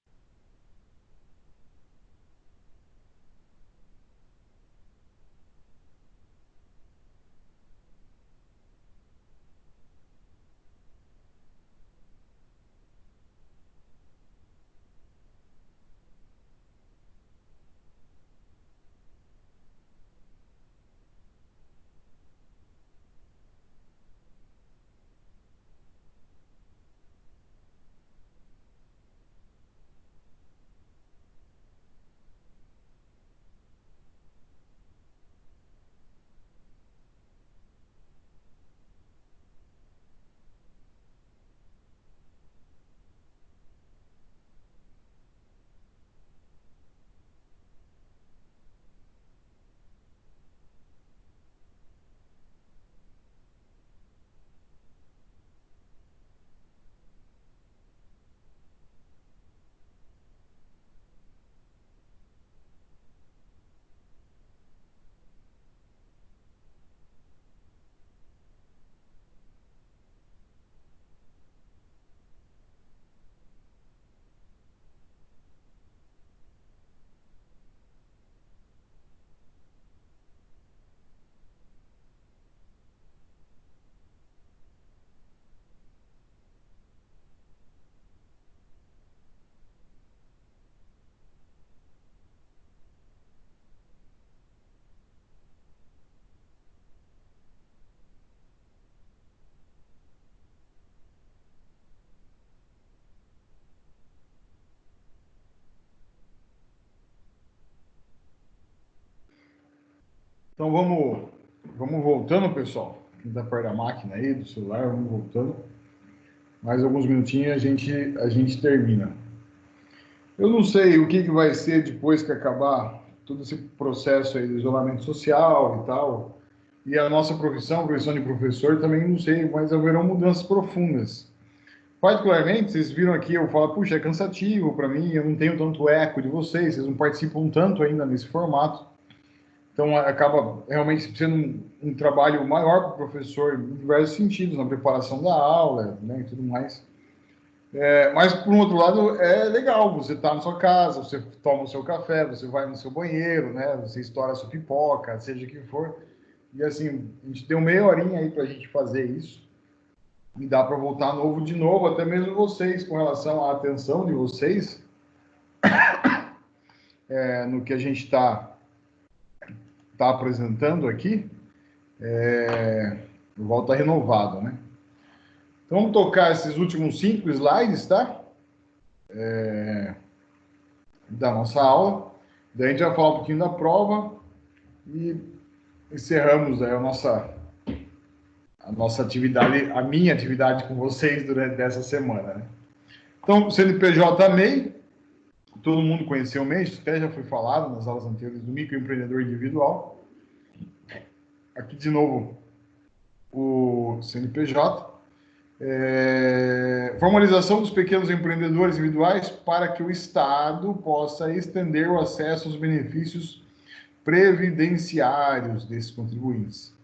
Então vamos voltando, pessoal. Quem está perto da máquina aí, do celular, vamos voltando. Mais alguns minutinhos a gente termina. Eu não sei o que vai ser depois que acabar todo esse processo aí de isolamento social e tal. E a nossa profissão de professor, também não sei, mas haverão mudanças profundas. Particularmente, vocês viram aqui, eu falo, puxa, é cansativo para mim, eu não tenho tanto eco de vocês não participam tanto ainda nesse formato. Então, acaba realmente sendo um trabalho maior para o professor em diversos sentidos, na preparação da aula, né, e tudo mais. Mas, por um outro lado, é legal, você está na sua casa, você toma o seu café, você vai no seu banheiro, né, você estoura a sua pipoca, seja o que for. E, assim, a gente deu meia horinha aí para a gente fazer isso. E dá para voltar de novo, até mesmo vocês, com relação à atenção de vocês, no que a gente está apresentando aqui, volta renovado, né? Então, vamos tocar esses últimos 5 slides, tá? Da nossa aula. Daí a gente vai falar um pouquinho da prova e encerramos aí a nossa atividade, a minha atividade com vocês durante essa semana, né? Então, o CNPJ MEI, todo mundo conheceu o MEI, até já foi falado nas aulas anteriores do microempreendedor individual. Aqui, de novo, o CNPJ. Formalização dos pequenos empreendedores individuais para que o Estado possa estender o acesso aos benefícios previdenciários desses contribuintes.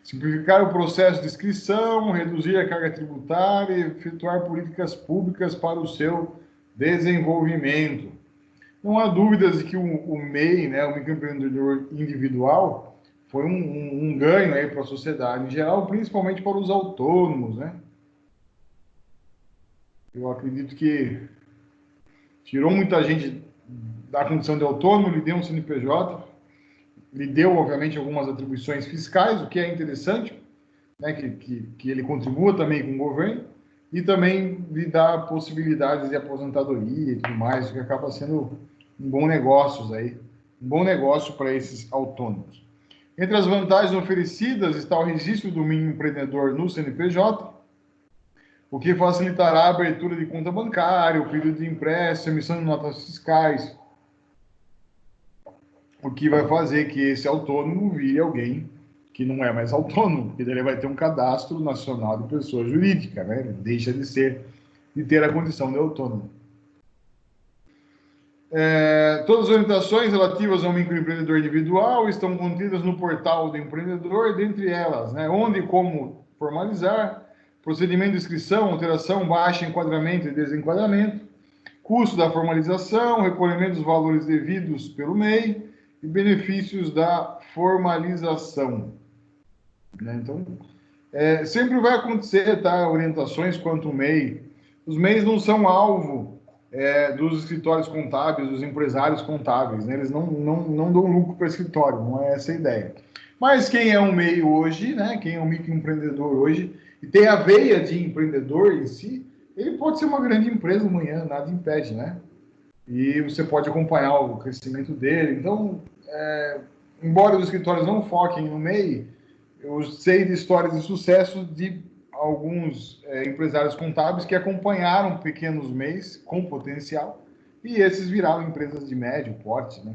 Simplificar o processo de inscrição, reduzir a carga tributária e efetuar políticas públicas para o seu desenvolvimento. Não há dúvidas de que o MEI, né, o microempreendedor individual, foi um ganho aí para a sociedade em geral, principalmente para os autônomos, né? Eu acredito que tirou muita gente da condição de autônomo, lhe deu um CNPJ, lhe deu, obviamente, algumas atribuições fiscais, o que é interessante, né, que ele contribua também com o governo, e também lhe dá possibilidades de aposentadoria e tudo mais, o que acaba sendo um bom negócio para esses autônomos. Entre as vantagens oferecidas está o registro do mínimo empreendedor no CNPJ, o que facilitará a abertura de conta bancária, o pedido de empréstimo, emissão de notas fiscais, o que vai fazer que esse autônomo vire alguém que não é mais autônomo, porque ele vai ter um cadastro nacional de pessoa jurídica, né? Ele deixa de ter a condição de autônomo. Todas as orientações relativas ao microempreendedor individual estão contidas no portal do empreendedor, dentre elas, né, onde e como formalizar, procedimento de inscrição, alteração, baixa, enquadramento e desenquadramento, custo da formalização, recolhimento dos valores devidos pelo MEI e benefícios da formalização. Né? Então, sempre vai acontecer, tá? Orientações quanto ao MEI. Os MEIs não são alvo dos escritórios contábeis, dos empresários contábeis, né? Eles não dão lucro para o escritório, não é essa a ideia. Mas quem é um MEI hoje, né? Quem é um microempreendedor hoje, e tem a veia de empreendedor em si, ele pode ser uma grande empresa amanhã, nada impede, né? E você pode acompanhar o crescimento dele. Então, embora os escritórios não foquem no MEI, eu sei de histórias de sucesso de alguns empresários contábeis que acompanharam pequenos MEIs com potencial e esses viraram empresas de médio porte, né?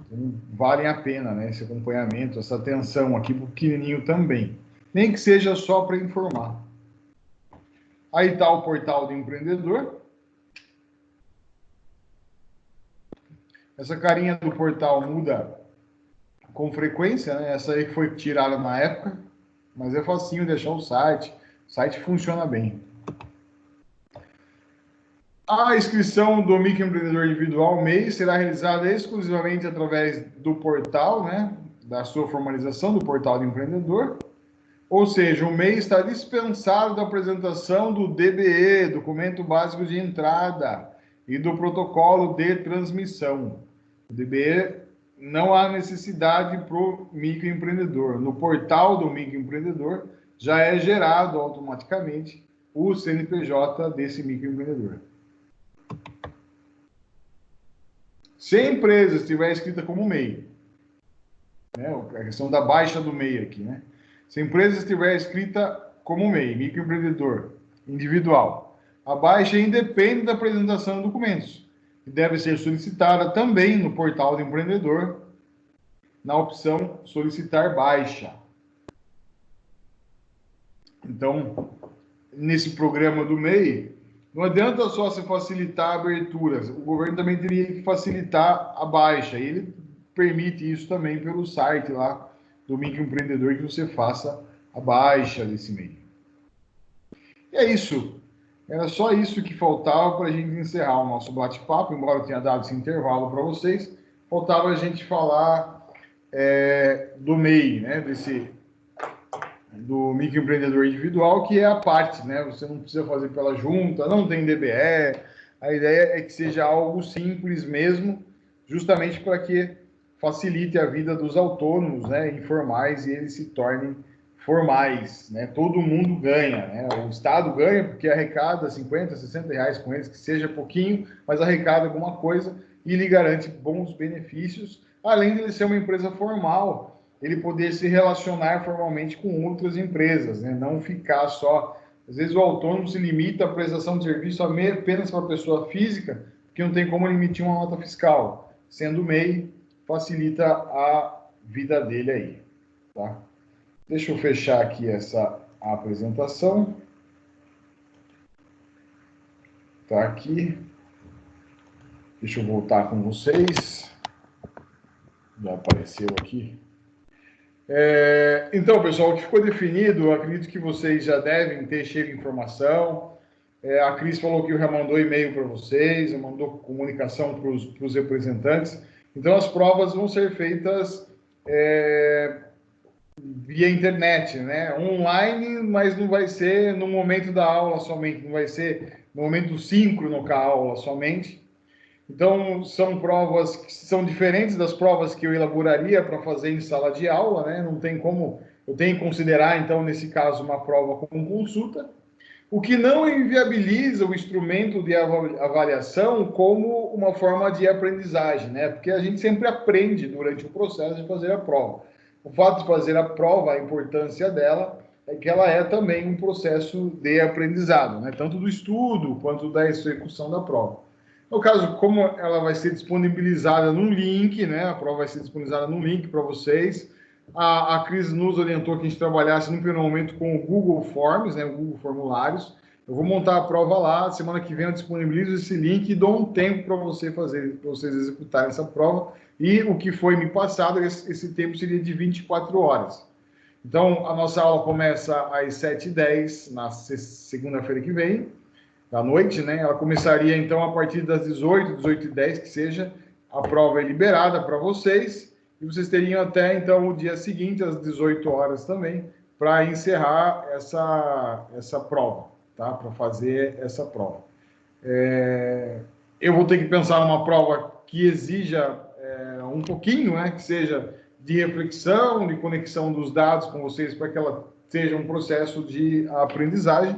Então, valem a pena, né? Esse acompanhamento, essa atenção aqui para o pequenininho também. Nem que seja só para informar. Aí está o portal do empreendedor. Essa carinha do portal muda com frequência, né? Essa aí foi tirada na época, mas é facinho deixar o site. O site funciona bem. A inscrição do microempreendedor individual MEI será realizada exclusivamente através do portal, né? Da sua formalização do portal do empreendedor. Ou seja, o MEI está dispensado da apresentação do DBE, documento básico de entrada, e do protocolo de transmissão. O DBE não há necessidade para o microempreendedor. No portal do microempreendedor já é gerado automaticamente o CNPJ desse microempreendedor. Se a empresa estiver escrita como MEI, né, a questão da baixa do MEI aqui, né? Se a empresa estiver escrita como MEI, microempreendedor individual, a baixa independe da apresentação de documentos e deve ser solicitada também no portal do empreendedor, na opção solicitar baixa. Então, nesse programa do MEI, não adianta só se facilitar a abertura, o governo também teria que facilitar a baixa, e ele permite isso também pelo site lá do microempreendedor, que você faça a baixa desse MEI. E é isso. Era só isso que faltava para a gente encerrar o nosso bate-papo, embora eu tenha dado esse intervalo para vocês. Faltava a gente falar do MEI, né? Do microempreendedor individual, que é a parte, né? Você não precisa fazer pela junta, não tem DBE. A ideia é que seja algo simples mesmo, justamente para que facilite a vida dos autônomos, né, informais, e eles se tornem formais, né? Todo mundo ganha, né? O Estado ganha porque arrecada 50, 60 reais com eles, que seja pouquinho, mas arrecada alguma coisa e lhe garante bons benefícios, além de ele ser uma empresa formal, ele poder se relacionar formalmente com outras empresas, né? Não ficar só... Às vezes o autônomo se limita à prestação de serviço apenas para a pessoa física, porque não tem como ele emitir uma nota fiscal. Sendo MEI, facilita a vida dele aí, tá? Deixa eu fechar aqui essa apresentação. Tá aqui. Deixa eu voltar com vocês. Já apareceu aqui. Então, pessoal, o que ficou definido, eu acredito que vocês já devem ter cheio de informação. A Cris falou que já mandou e-mail para vocês, mandou comunicação para os representantes. Então, as provas vão ser feitas via internet, né? Online, mas não vai ser no momento da aula somente, não vai ser no momento síncrono com a aula somente. Então, são provas que são diferentes das provas que eu elaboraria para fazer em sala de aula, né? Não tem como, eu tenho que considerar, então, nesse caso, uma prova com consulta, o que não inviabiliza o instrumento de avaliação como uma forma de aprendizagem, né? Porque a gente sempre aprende durante o processo de fazer a prova. O fato de fazer a prova, a importância dela é que ela é também um processo de aprendizado, né? Tanto do estudo quanto da execução da prova. No caso, como ela vai ser disponibilizada num link, né? A prova vai ser disponibilizada num link para vocês. A Cris nos orientou que a gente trabalhasse no primeiro momento com o Google Forms, né? O Google Formulários. Eu vou montar a prova lá. Semana que vem eu disponibilizo esse link e dou um tempo para vocês executarem essa prova. E o que foi me passado, esse tempo seria de 24 horas. Então, a nossa aula começa às 7h10, na segunda-feira que vem, da noite, né? Ela começaria, então, a partir das 18h10, que seja, a prova é liberada para vocês, e vocês teriam até, então, o dia seguinte, às 18 horas também, para encerrar essa prova, tá? Para fazer essa prova. Eu vou ter que pensar numa prova que exija um pouquinho, né? Que seja de reflexão, de conexão dos dados com vocês, para que ela seja um processo de aprendizagem.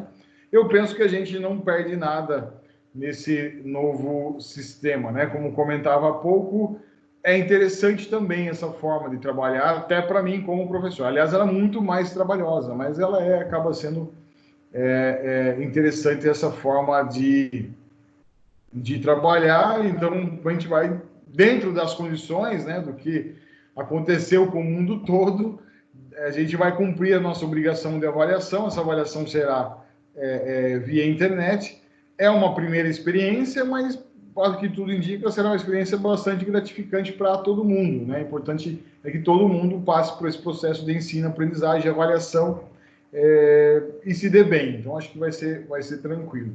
Eu penso que a gente não perde nada nesse novo sistema, né? Como comentava há pouco, é interessante também essa forma de trabalhar, até para mim como professor. Aliás, ela é muito mais trabalhosa, mas ela acaba sendo interessante essa forma de trabalhar. Então, a gente vai, dentro das condições, né, do que aconteceu com o mundo todo, a gente vai cumprir a nossa obrigação de avaliação. Essa avaliação será via internet. É uma primeira experiência, mas, para que tudo indica, será uma experiência bastante gratificante para todo mundo, né? O importante é que todo mundo passe por esse processo de ensino, aprendizagem, avaliação e se dê bem. Então, acho que vai ser tranquilo.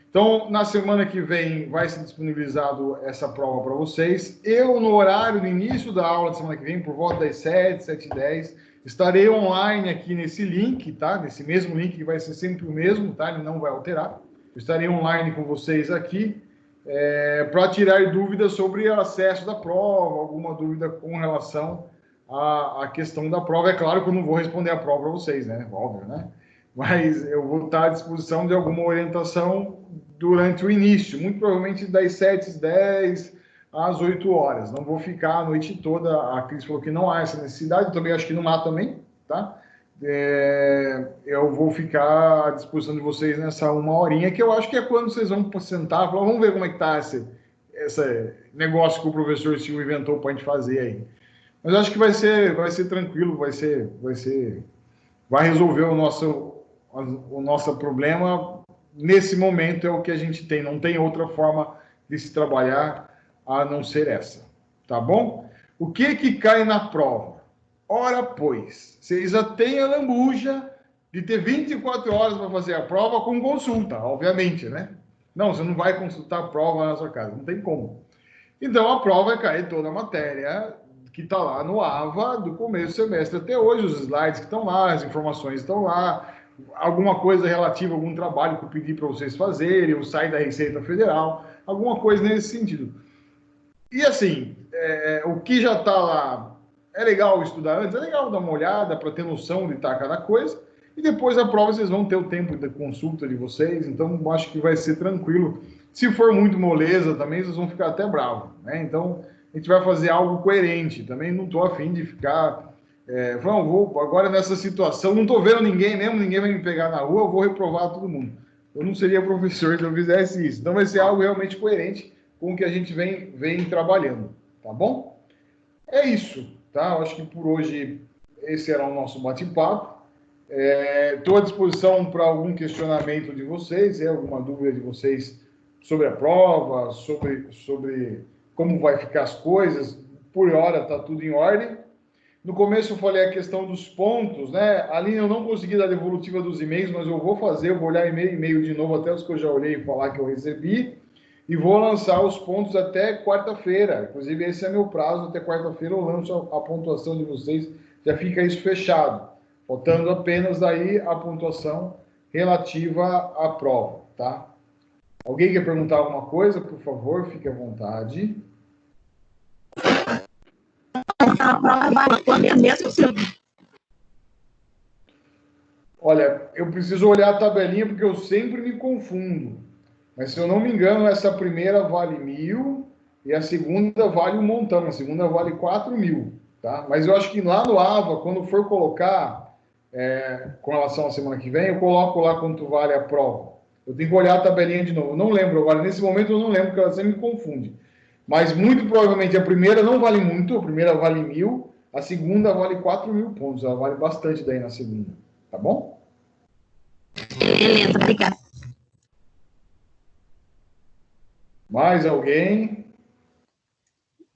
Então, na semana que vem, vai ser disponibilizado essa prova para vocês. Eu, no horário do início da aula da semana que vem, por volta das 7h10, estarei online aqui nesse link, tá? Nesse mesmo link, que vai ser sempre o mesmo, tá? Ele não vai alterar. Eu estarei online com vocês aqui para tirar dúvidas sobre o acesso da prova, alguma dúvida com relação à questão da prova. É claro que eu não vou responder a prova para vocês, né? Óbvio, né? Mas eu vou estar à disposição de alguma orientação durante o início, muito provavelmente das 7h10 às 8 horas. Não vou ficar a noite toda. A Cris falou que não há essa necessidade, eu também acho que não há também, tá? Eu vou ficar à disposição de vocês nessa 1 horinha, que eu acho que é quando vocês vão sentar e falar, vamos ver como é que está esse negócio que o professor Silvio inventou para a gente fazer aí. Mas eu acho que vai ser tranquilo, vai resolver o nosso problema. Nesse momento é o que a gente tem, não tem outra forma de se trabalhar a não ser essa, tá bom? O que cai na prova? Ora, pois, vocês já têm a lambuja de ter 24 horas para fazer a prova com consulta, obviamente, né? Não, você não vai consultar a prova na sua casa, não tem como. Então, a prova vai cair toda a matéria que está lá no AVA, do começo do semestre até hoje, os slides que estão lá, as informações estão lá, alguma coisa relativa a algum trabalho que eu pedi para vocês fazerem, o site da Receita Federal, alguma coisa nesse sentido. E assim, o que já está lá, é legal estudar antes, é legal dar uma olhada para ter noção de estar cada coisa, e depois a prova vocês vão ter o tempo da consulta de vocês, então acho que vai ser tranquilo. Se for muito moleza também, vocês vão ficar até bravos, né? Então, a gente vai fazer algo coerente. Também não estou afim de ficar... vou agora nessa situação, não estou vendo ninguém mesmo, ninguém vai me pegar na rua, eu vou reprovar todo mundo. Eu não seria professor se eu fizesse isso. Então, vai ser algo realmente coerente com o que a gente vem trabalhando, tá bom? É isso, tá? Eu acho que por hoje esse era o nosso bate-papo. Estou à disposição para algum questionamento de vocês, alguma dúvida de vocês sobre a prova, sobre como vai ficar as coisas. Por hora está tudo em ordem. No começo eu falei a questão dos pontos, né? Ali eu não consegui dar a devolutiva dos e-mails, mas eu vou olhar e-mail de novo, até os que eu já olhei e falar que eu recebi, e vou lançar os pontos até quarta-feira. Inclusive, esse é meu prazo, até quarta-feira eu lanço a pontuação de vocês, já fica isso fechado. Faltando apenas aí a pontuação relativa à prova, tá? Alguém quer perguntar alguma coisa? Por favor, fique à vontade. Olha, eu preciso olhar a tabelinha porque eu sempre me confundo. Mas, se eu não me engano, essa primeira vale 1.000 e a segunda vale um montão. A segunda vale 4.000, tá? Mas eu acho que lá no AVA, quando for colocar, com relação à semana que vem, eu coloco lá quanto vale a prova. Eu tenho que olhar a tabelinha de novo. Eu não lembro agora. Nesse momento eu não lembro, porque ela sempre me confunde. Mas, muito provavelmente, a primeira não vale muito. A primeira vale 1.000. A segunda vale 4.000 pontos. Ela vale bastante daí na segunda. Tá bom?
Beleza, obrigada.
Mais alguém?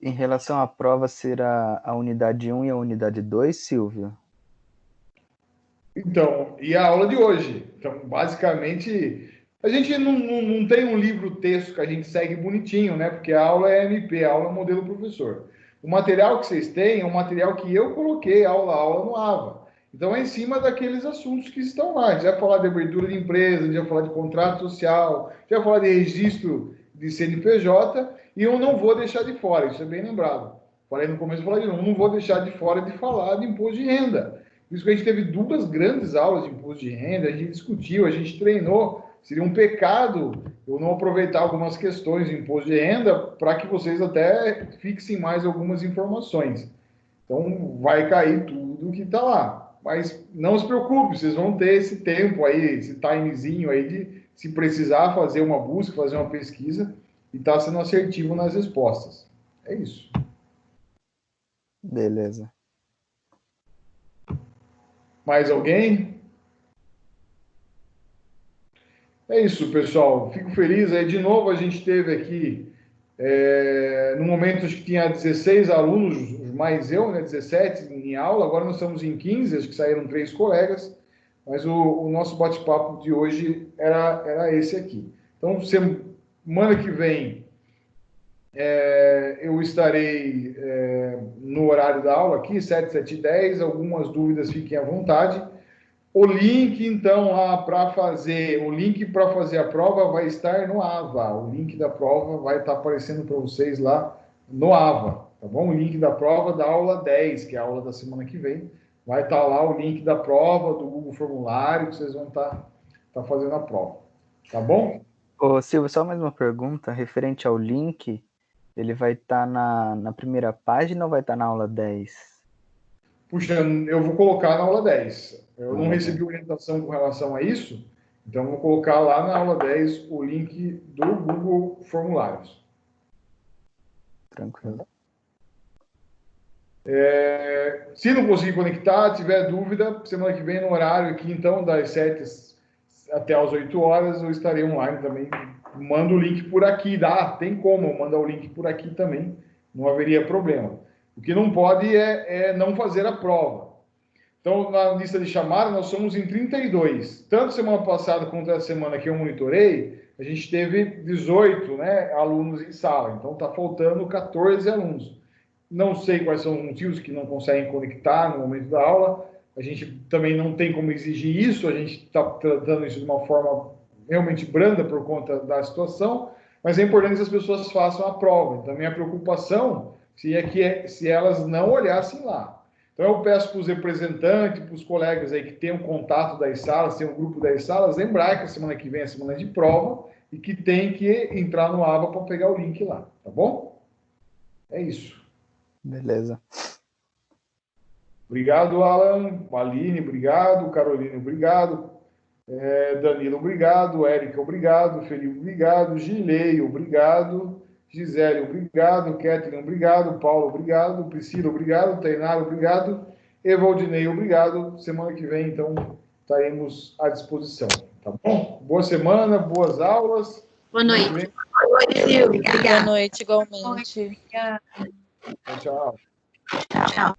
Em relação à prova, será a unidade 1 e a unidade 2, Silvio?
Então, e a aula de hoje? Então, basicamente, a gente não tem um livro-texto que a gente segue bonitinho, né? Porque a aula é MP, a aula é modelo professor. O material que vocês têm é um material que eu coloquei aula a aula no AVA. Então, é em cima daqueles assuntos que estão lá. A gente vai falar de abertura de empresa, a gente vai falar de contrato social, a gente vai falar de registro de CNPJ, e eu não vou deixar de fora, isso é bem lembrado. Falei no começo, falei de novo, não vou deixar de fora de falar de imposto de renda. Por isso que a gente teve 2 grandes aulas de imposto de renda, a gente discutiu, a gente treinou. Seria um pecado eu não aproveitar algumas questões de imposto de renda para que vocês até fixem mais algumas informações. Então, vai cair tudo que está lá. Mas não se preocupe, vocês vão ter esse tempo aí, esse timezinho aí de, se precisar, fazer uma busca, fazer uma pesquisa e estar sendo assertivo nas respostas. É isso.
Beleza.
Mais alguém? É isso, pessoal. Fico feliz. Aí, de novo, a gente teve aqui, no momento, acho que tinha 16 alunos, mais eu, né, 17 em aula. Agora nós estamos em 15, acho que saíram 3 colegas. Mas o nosso bate-papo de hoje era esse aqui. Então, semana que vem, eu estarei no horário da aula aqui, 7, 7 e 10. Algumas dúvidas, fiquem à vontade. O link, então, para fazer a prova vai estar no AVA. O link da prova vai estar aparecendo para vocês lá no AVA, tá bom? O link da prova da aula 10, que é a aula da semana que vem. Vai estar lá o link da prova, do Google Formulário, que vocês vão estar fazendo a prova. Tá bom?
Ô, Silvio, só mais uma pergunta referente ao link. Ele vai estar na primeira página ou vai estar na aula 10?
Puxa, eu vou colocar na aula 10. Eu não recebi orientação com relação a isso, então eu vou colocar lá na aula 10 o link do Google Formulários.
Tranquilo.
Se não conseguir conectar, tiver dúvida, semana que vem no horário aqui, então, das 7 até as 8 horas, eu estarei online também. Mando o link por aqui, tem como eu mandar o link por aqui também, não haveria problema. O que não pode é não fazer a prova. Então, na lista de chamada, nós somos em 32. Tanto semana passada quanto essa semana que eu monitorei, a gente teve 18, né, alunos em sala. Então, está faltando 14 alunos. Não sei quais são os motivos que não conseguem conectar no momento da aula. A gente também não tem como exigir isso. A gente está tratando isso de uma forma realmente branda por conta da situação. Mas é importante que as pessoas façam a prova. Então, a minha preocupação se elas não olhassem lá. Então, eu peço para os representantes, para os colegas aí que tenham contato das salas, tem um grupo das salas, lembrar que a semana que vem é a semana de prova e que tem que entrar no AVA para pegar o link lá, tá bom? É isso.
Beleza.
Obrigado, Alan. Aline, obrigado. Carolina, obrigado. Danilo, obrigado. Érica, obrigado. Felipe, obrigado. Gilei, obrigado. Gisele, obrigado. Kathleen, obrigado. Paulo, obrigado. Priscila, obrigado. Tainara, obrigado. Evaldinei, obrigado. Semana que vem, então, estaremos à disposição. Tá bom? Boa semana, boas aulas.
Boa noite. Boa noite, Silvia.
Boa noite, igualmente.
Tchau.
Tchau.